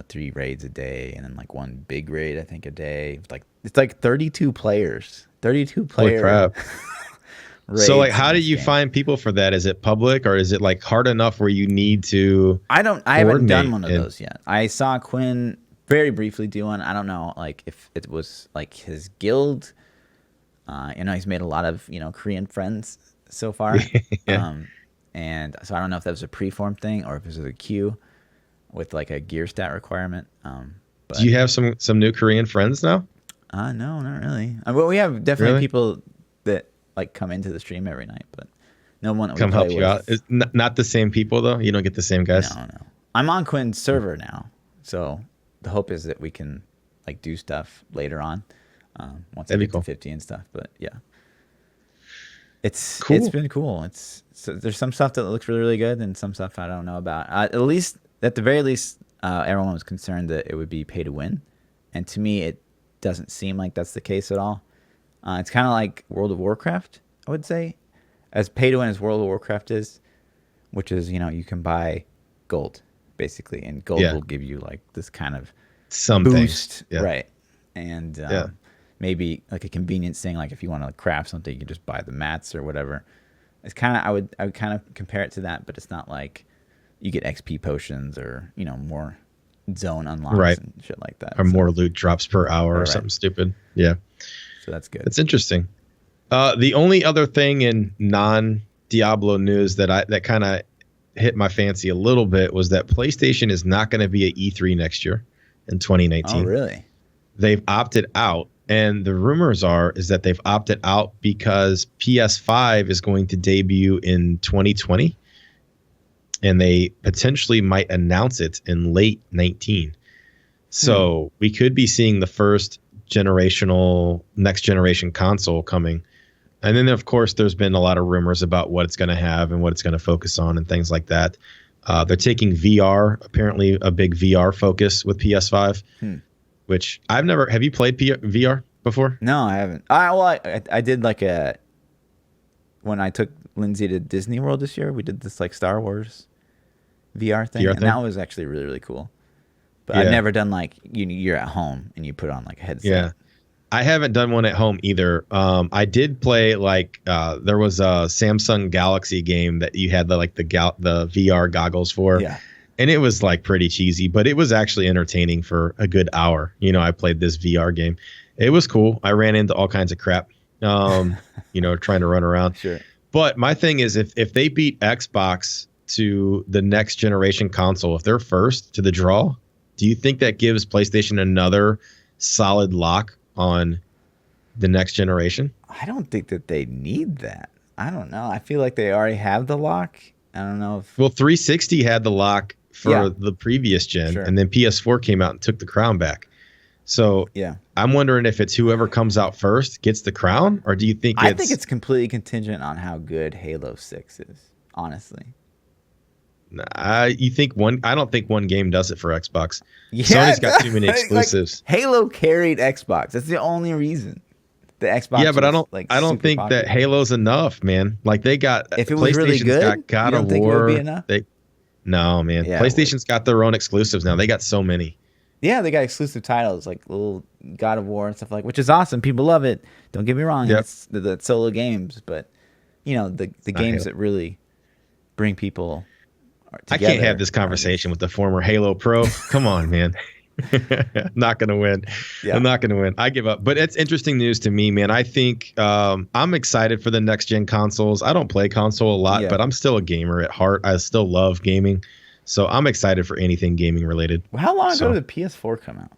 A: 3 raids a day, and then like 1 big raid I think a day. It's like 32 players. 32 players.
B: Holy crap. So like, how do you find people for that? Is it public, or is it like hard enough where you need to?
A: I haven't done one of those yet. I saw Quinn very briefly do one. I don't know, like if it was like his guild. He's made a lot of Korean friends so far. And so I don't know if that was a preform thing or if it was a queue with like a gear stat requirement. But
B: do you have some new Korean friends now?
A: No, not really. Well, we have definitely people that like come into the stream every night, but no one that
B: come help you out. It's not the same people though. You don't get the same guys.
A: No. I'm on Quinn's server now, so the hope is that we can like do stuff later on once I get to 50 and stuff. But yeah, it's been cool. There's some stuff that looks really, really good, and some stuff I don't know about. At the very least, everyone was concerned that it would be pay to win, and to me, it doesn't seem like that's the case at all. It's kind of like World of Warcraft, I would say, as pay to win as World of Warcraft is, which is you can buy gold basically, and gold will give you like this kind of boost, right? And maybe like a convenience thing, like if you want to like craft something, you can just buy the mats or whatever. It's kind of I would kind of compare it to that, but it's not like you get XP potions or more zone unlocks and shit like that,
B: or more loot drops per hour or something stupid. Yeah,
A: so that's good.
B: It's interesting. The only other thing in non-Diablo news that kind of hit my fancy a little bit was that PlayStation is not going to be at E3 next year in 2019.
A: Oh, really?
B: They've opted out. And the rumors is that they've opted out because PS5 is going to debut in 2020, and they potentially might announce it in late 19. So we could be seeing the first next generation console coming. And then, of course, there's been a lot of rumors about what it's going to have and what it's going to focus on and things like that. They're taking VR, apparently a big VR focus with PS5. Which I've never. Have you played VR before?
A: No, I haven't. I did like when I took Lindsay to Disney World this year. We did this like Star Wars VR thing, and that was actually really, really cool. But I've never done like you're at home and you put on like a headset.
B: Yeah, I haven't done one at home either. I did play like there was a Samsung Galaxy game that you had the VR goggles for. Yeah. And it was like pretty cheesy, but it was actually entertaining for a good hour. I played this VR game. It was cool. I ran into all kinds of crap, trying to run around.
A: Sure.
B: But my thing is, if they beat Xbox to the next generation console, if they're first to the draw, do you think that gives PlayStation another solid lock on the next generation?
A: I don't think that they need that. I don't know. I feel like they already have the lock. I don't know if...
B: Well, 360 had the lock for the previous gen, and then PS4 came out and took the crown back. So I'm wondering if it's whoever comes out first gets the crown, or do you think
A: I think it's completely contingent on how good Halo 6 is, honestly.
B: You think I don't think one game does it for Xbox. Sony's got too many exclusives.
A: Like, Halo carried Xbox. That's the only reason. The Xbox.
B: Yeah, but
A: was,
B: I don't think
A: popular.
B: that Halo's enough, man. Like they got
A: if it was really good,
B: got God
A: you don't
B: of
A: think
B: War.
A: it would be enough?
B: No, man.
A: Yeah,
B: PlayStation's got their own exclusives now. They got so many.
A: Yeah, they got exclusive titles like little God of War and stuff which is awesome. People love it. Don't get me wrong.
B: Yep.
A: It's the solo games, but the games that really bring people together.
B: I can't have this conversation with the former Halo pro. Come on, man. Not gonna win.
A: Yeah.
B: I'm not gonna win. I give up. But it's interesting news to me, man. I think I'm excited for the next gen consoles. I don't play console a lot, but I'm still a gamer at heart. I still love gaming. So I'm excited for anything gaming related.
A: Well, how long ago did the PS4 come out?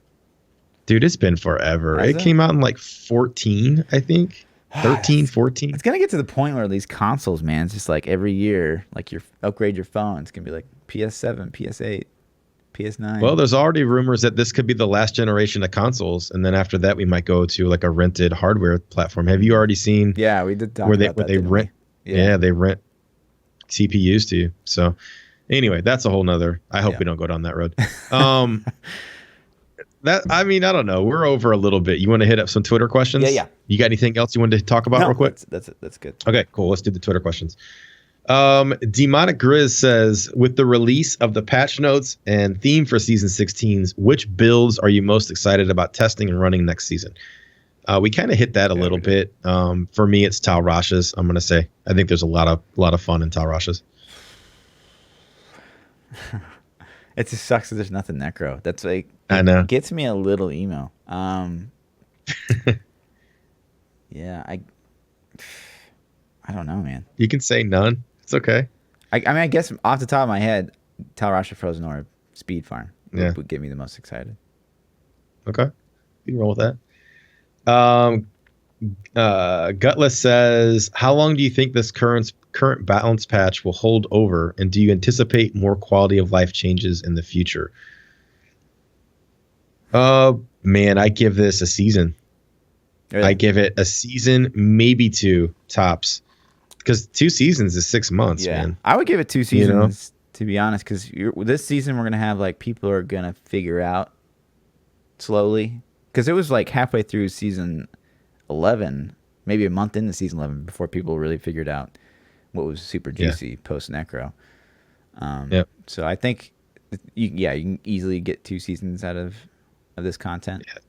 B: Dude, it's been forever. It came out in like 14, I think. 13, 14.
A: It's going to get to the point where these consoles, man, it's just like every year, like you upgrade your phone. It's going to be like PS7, PS8, PS9.
B: Well, there's already rumors that this could be the last generation of consoles. And then after that, we might go to like a rented hardware platform. Have you already seen?
A: Yeah, we did talk about that.
B: They rent. Yeah, they rent CPUs to you. So anyway, that's a whole nother. I hope we don't go down that road. I don't know. We're over a little bit. You want to hit up some Twitter questions?
A: Yeah.
B: You got anything else you wanted to talk about real quick?
A: That's it. That's good.
B: Okay, cool. Let's do the Twitter questions. Demonic Grizz says, with the release of the patch notes and theme for season 16s, which builds are you most excited about testing and running next season? We kind of hit that a little bit. For me, it's Tal Rasha's. I'm going to say I think there's a lot of fun in Tal Rasha's.
A: It just sucks that there's nothing necro. That's like,
B: I know.
A: It gets me a little emo. Yeah, I don't know, man.
B: You can say none. It's okay.
A: I guess off the top of my head, Tal Rasha Frozen Orb Speed Farm would get me the most excited.
B: Okay. You can roll with that. Gutless says, how long do you think this current balance patch will hold over, and do you anticipate more quality of life changes in the future? Man, I give this a season. Really? I give it a season, maybe 2 tops, because 2 seasons is 6 months. Man,
A: I would give it 2 seasons, to be honest, because this season we're gonna have like people are gonna figure out slowly, because it was like halfway through season 11, maybe a month into season 11 before people really figured out what was super juicy post Necro. So I think you can easily get 2 seasons out of this content.
B: Yeah.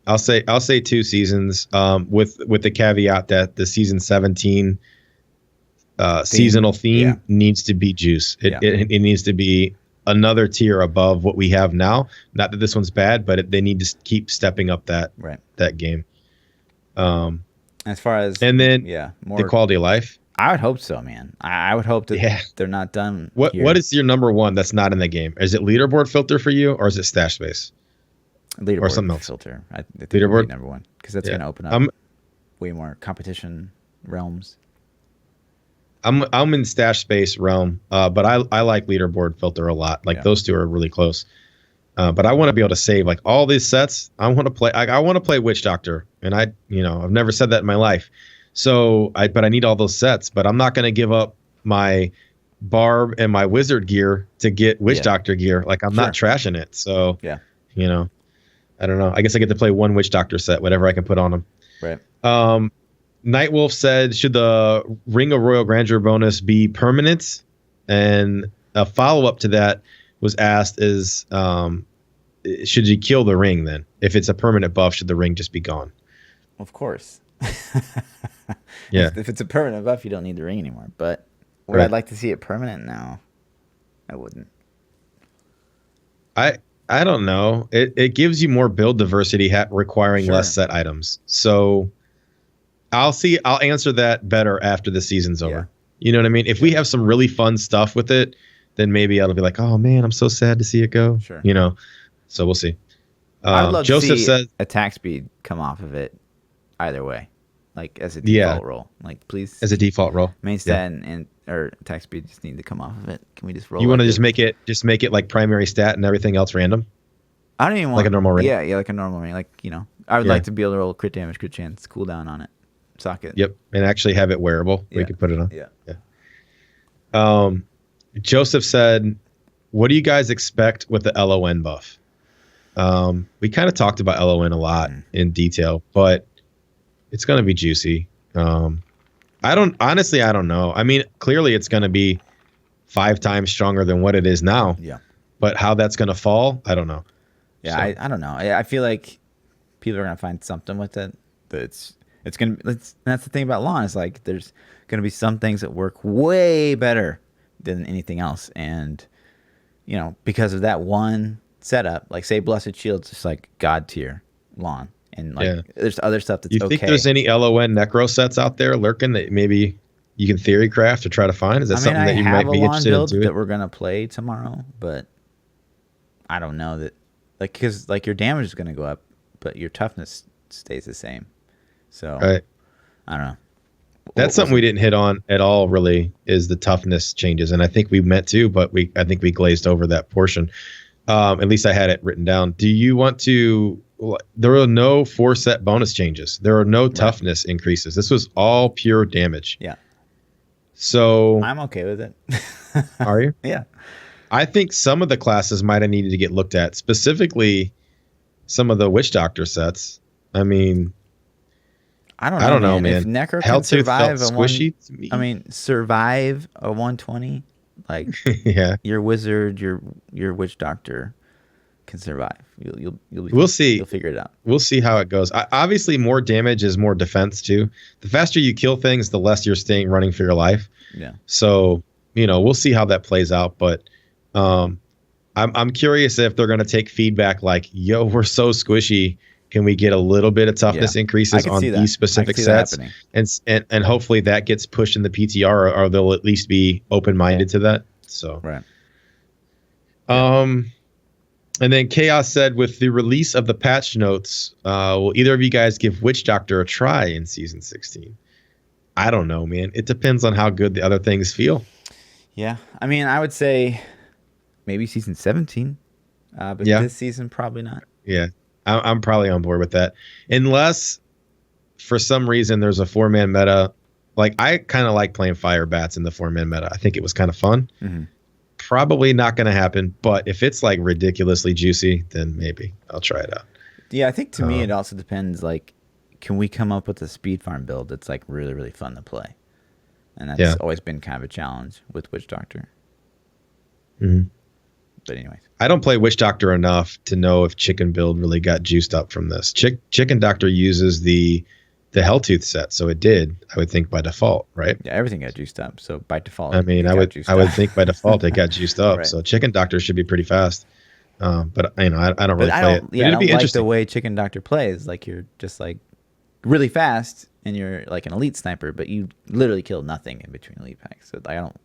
B: I'll say 2 seasons, with the caveat that the season 17 seasonal theme needs to be juice. It needs to be another tier above what we have now. Not that this one's bad, but they need to keep stepping up that game.
A: As far as
B: more the quality of life,
A: I would hope so, man. I would hope that they're not done.
B: What is your number one that's not in the game? Is it leaderboard filter for you, or is it stash space?
A: Leaderboard or something else. Filter. I think leaderboard number one, because that's going to open up way more competition realms.
B: I'm in stash space realm, but I like leaderboard filter a lot. Like those two are really close. But I want to be able to save like all these sets. I want to play. I want to play Witch Doctor, and I've never said that in my life. So but I need all those sets. But I'm not going to give up my Barb and my Wizard gear to get Witch Doctor gear. Like I'm not trashing it. So I don't know. I guess I get to play one Witch Doctor set, whatever I can put on them.
A: Right.
B: Nightwolf said, should the Ring of Royal Grandeur bonus be permanent? And a follow-up to that was asked is, should you kill the ring then? If it's a permanent buff, should the ring just be gone?
A: Of course.
B: Yeah.
A: If it's a permanent buff, you don't need the ring anymore. But would I like to see it permanent? No, I wouldn't.
B: I don't know. It gives you more build diversity requiring less set items. So I'll answer that better after the season's over. You know what I mean? If we have some really fun stuff with it, then maybe I'll be like, oh man, I'm so sad to see it go.
A: Sure.
B: So we'll see.
A: I'd love Joseph to see says attack speed come off of it either way. Like as a default roll. Like please.
B: As a default roll.
A: Main stat and or attack speed just need to come off of it. Can we just roll?
B: You want to just make it like primary stat and everything else random?
A: I don't even want
B: like a normal ring.
A: Yeah, like a normal ring. Like, I would like to be able to roll crit damage, crit chance, cooldown on it. Socket.
B: Yep. And actually have it wearable.
A: Yeah.
B: We could put it on.
A: Yeah.
B: Joseph said, what do you guys expect with the LON buff? We kind of talked about LON a lot in detail, but It's going to be juicy. I don't know. I mean, clearly it's going to be 5 times stronger than what it is now.
A: Yeah.
B: But how that's going to fall, I don't know.
A: Yeah, so. I don't know. I feel like people are going to find something with it. But it's going to that's the thing about lawn is like there's going to be some things that work way better than anything else. And, you know, because of that one setup, like say Blessed Shield's just like God tier lawn. And like there's other stuff that's okay.
B: You think there's any LON Necro sets out there lurking that maybe you can theory craft or try to find? Is that something that you might be interested in doing?
A: That we're going to play tomorrow, but I don't know that, like, because like your damage is going to go up, but your toughness stays the same. So
B: right.
A: I don't know.
B: That's something we didn't hit on at all, really, is the toughness changes. And I think we meant to, but I think we glazed over that portion. At least I had it written down. Do you want to... There are no 4-set bonus changes. There are no toughness increases. This was all pure damage.
A: Yeah.
B: So...
A: I'm okay with it.
B: Are you?
A: Yeah.
B: I think some of the classes might have needed to get looked at. Specifically, some of the Witch Doctor sets. I mean... I don't know, man.
A: If Necro can survive survive a 120, like
B: yeah,
A: your wizard, your Witch Doctor can survive.
B: We'll see.
A: You'll figure it out.
B: We'll see how it goes. Obviously, more damage is more defense too. The faster you kill things, the less you're staying running for your life.
A: Yeah.
B: So we'll see how that plays out. But I'm curious if they're going to take feedback like, "Yo, we're so squishy. Can we get a little bit of toughness increases on these specific sets?" And hopefully that gets pushed in the PTR, or they'll at least be open-minded to that. So
A: right.
B: And then Chaos said, with the release of the patch notes, will either of you guys give Witch Doctor a try in Season 16? I don't know, man. It depends on how good the other things feel.
A: Yeah. I mean, I would say maybe Season 17. But this season, probably not.
B: Yeah. I'm probably on board with that. Unless, for some reason, there's a 4-man meta. Like, I kind of like playing Fire Bats in the 4-man meta. I think it was kind of fun.
A: Mm-hmm.
B: Probably not going to happen. But if it's, like, ridiculously juicy, then maybe I'll try it out.
A: Yeah, I think to me it also depends, like, can we come up with a speed farm build that's, like, really, really fun to play? And that's always been kind of a challenge with Witch Doctor.
B: Mm-hmm.
A: But anyways.
B: I don't play Witch Doctor enough to know if Chicken Build really got juiced up from this. Chicken Doctor uses the Helltooth set, so it did, I would think, by default, right?
A: Yeah, everything got juiced up, so by default.
B: I mean, I would think by default it got juiced up.
A: Right.
B: So Chicken Doctor should be pretty fast. But I don't really play it.
A: Yeah, I don't like the way Chicken Doctor plays. Like, you're just like really fast, and you're like an elite sniper, but you literally kill nothing in between elite packs. So I don't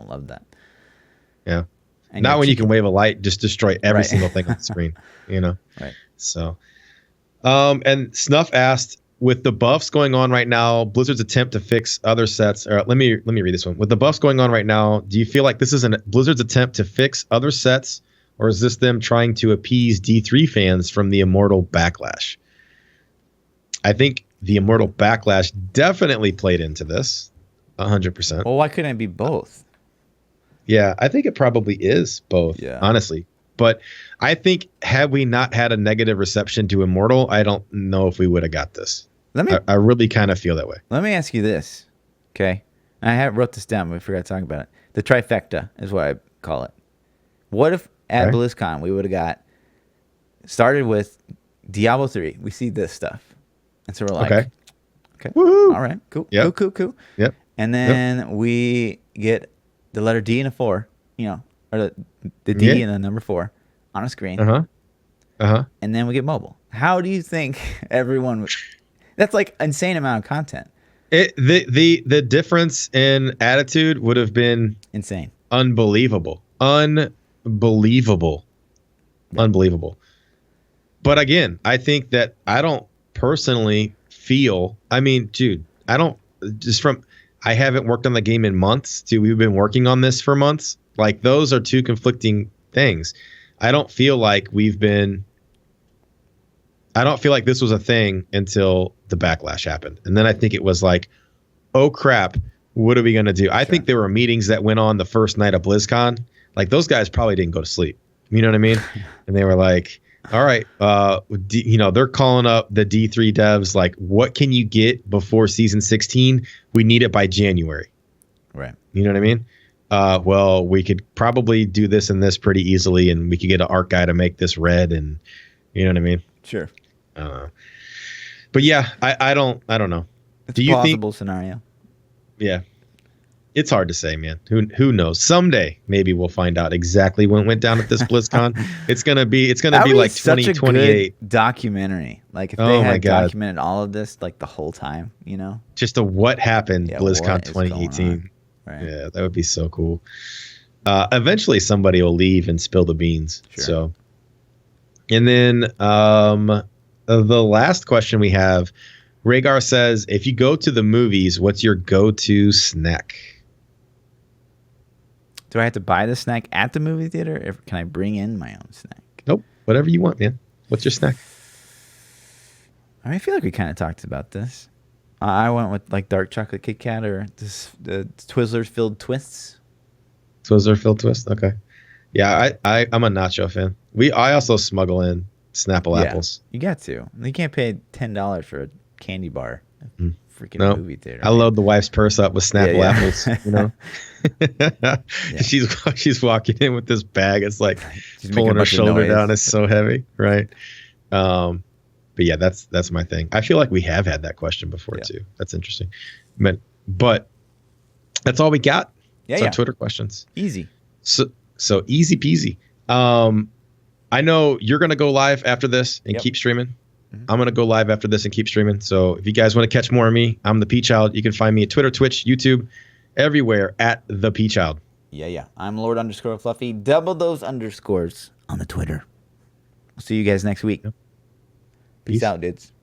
A: love that.
B: Yeah. And not when you can wave a light, just destroy every single thing on the screen,
A: Right.
B: So, and Snuff asked, with the buffs going on right now, Blizzard's attempt to fix other sets. Or let me read this one. With the buffs going on right now, do you feel like this is Blizzard's attempt to fix other sets, or is this them trying to appease D3 fans from the Immortal Backlash? I think the Immortal Backlash definitely played into this, 100%.
A: Well, why couldn't it be both?
B: Yeah, I think it probably is both, honestly. But I think had we not had a negative reception to Immortal, I don't know if we would have got this. I really kind of feel that way.
A: Let me ask you this, okay? I wrote this down, but we forgot to talk about it. The trifecta is what I call it. What if at BlizzCon we would have started with Diablo 3? We see this stuff. And so we're like, okay.
B: Woo-hoo.
A: All right, cool,
B: yep.
A: cool.
B: Yep.
A: And then we get the letter D and a 4, or the D and the number 4 on a screen. And then we get mobile. How do you think everyone would... That's like insane amount of content.
B: The difference in attitude would have been
A: insane.
B: Unbelievable. But again, I think that I don't personally feel, I mean, dude, I haven't worked on the game in months. We've been working on this for months. Like, those are two conflicting things. I don't feel like this was a thing until the backlash happened. And then I think it was like, oh crap, what are we going to do? I think there were meetings that went on the first night of BlizzCon. Like, those guys probably didn't go to sleep. You know what I mean? And they were like, All right. They're calling up the D3 devs like, what can you get before season 16? We need it by January.
A: Right.
B: You know what I mean? Well, we could probably do this and this pretty easily, and we could get an art guy to make this red, and you know what I mean?
A: Sure.
B: But yeah, I don't know.
A: It's a plausible scenario.
B: Yeah. It's hard to say, man. Who knows? Someday maybe we'll find out exactly when it went down at this BlizzCon. It's gonna be like 2028.
A: Such a good documentary. Like if they had documented all of this like the whole time, you know?
B: Just a what happened BlizzCon
A: what
B: 2018.
A: Right.
B: Yeah, that would be so cool. Eventually somebody will leave and spill the beans.
A: Sure.
B: So, and then the last question we have, Rhaegar says, if you go to the movies, what's your go-to snack?
A: Do I have to buy the snack at the movie theater, or can I bring in my own snack?
B: Nope. Whatever you want, man. What's your snack?
A: I feel like we kind of talked about this. I went with like dark chocolate Kit Kat or the Twizzlers filled twists.
B: Twizzler filled twist? Okay. Yeah, I'm a nacho fan. I also smuggle in Snapple apples.
A: You got to. You can't pay $10 for a candy bar. Freaking movie theater.
B: I load the wife's purse up with Snapple apples. You know, she's walking in with this bag. It's like she's pulling her shoulder down. It's so heavy, right? But yeah, that's my thing. I feel like we have had that question before too. That's interesting. But that's all we got. It's our Twitter questions.
A: Easy.
B: So easy peasy. I know you're gonna go live after this and keep streaming. I'm going to go live after this and keep streaming. So if you guys want to catch more of me, I'm ThaPChild. You can find me at Twitter, Twitch, YouTube, everywhere at ThaPChild.
A: Yeah. I'm Lord_Fluffy. Double those underscores on the Twitter. We'll see you guys next week. Peace out, dudes.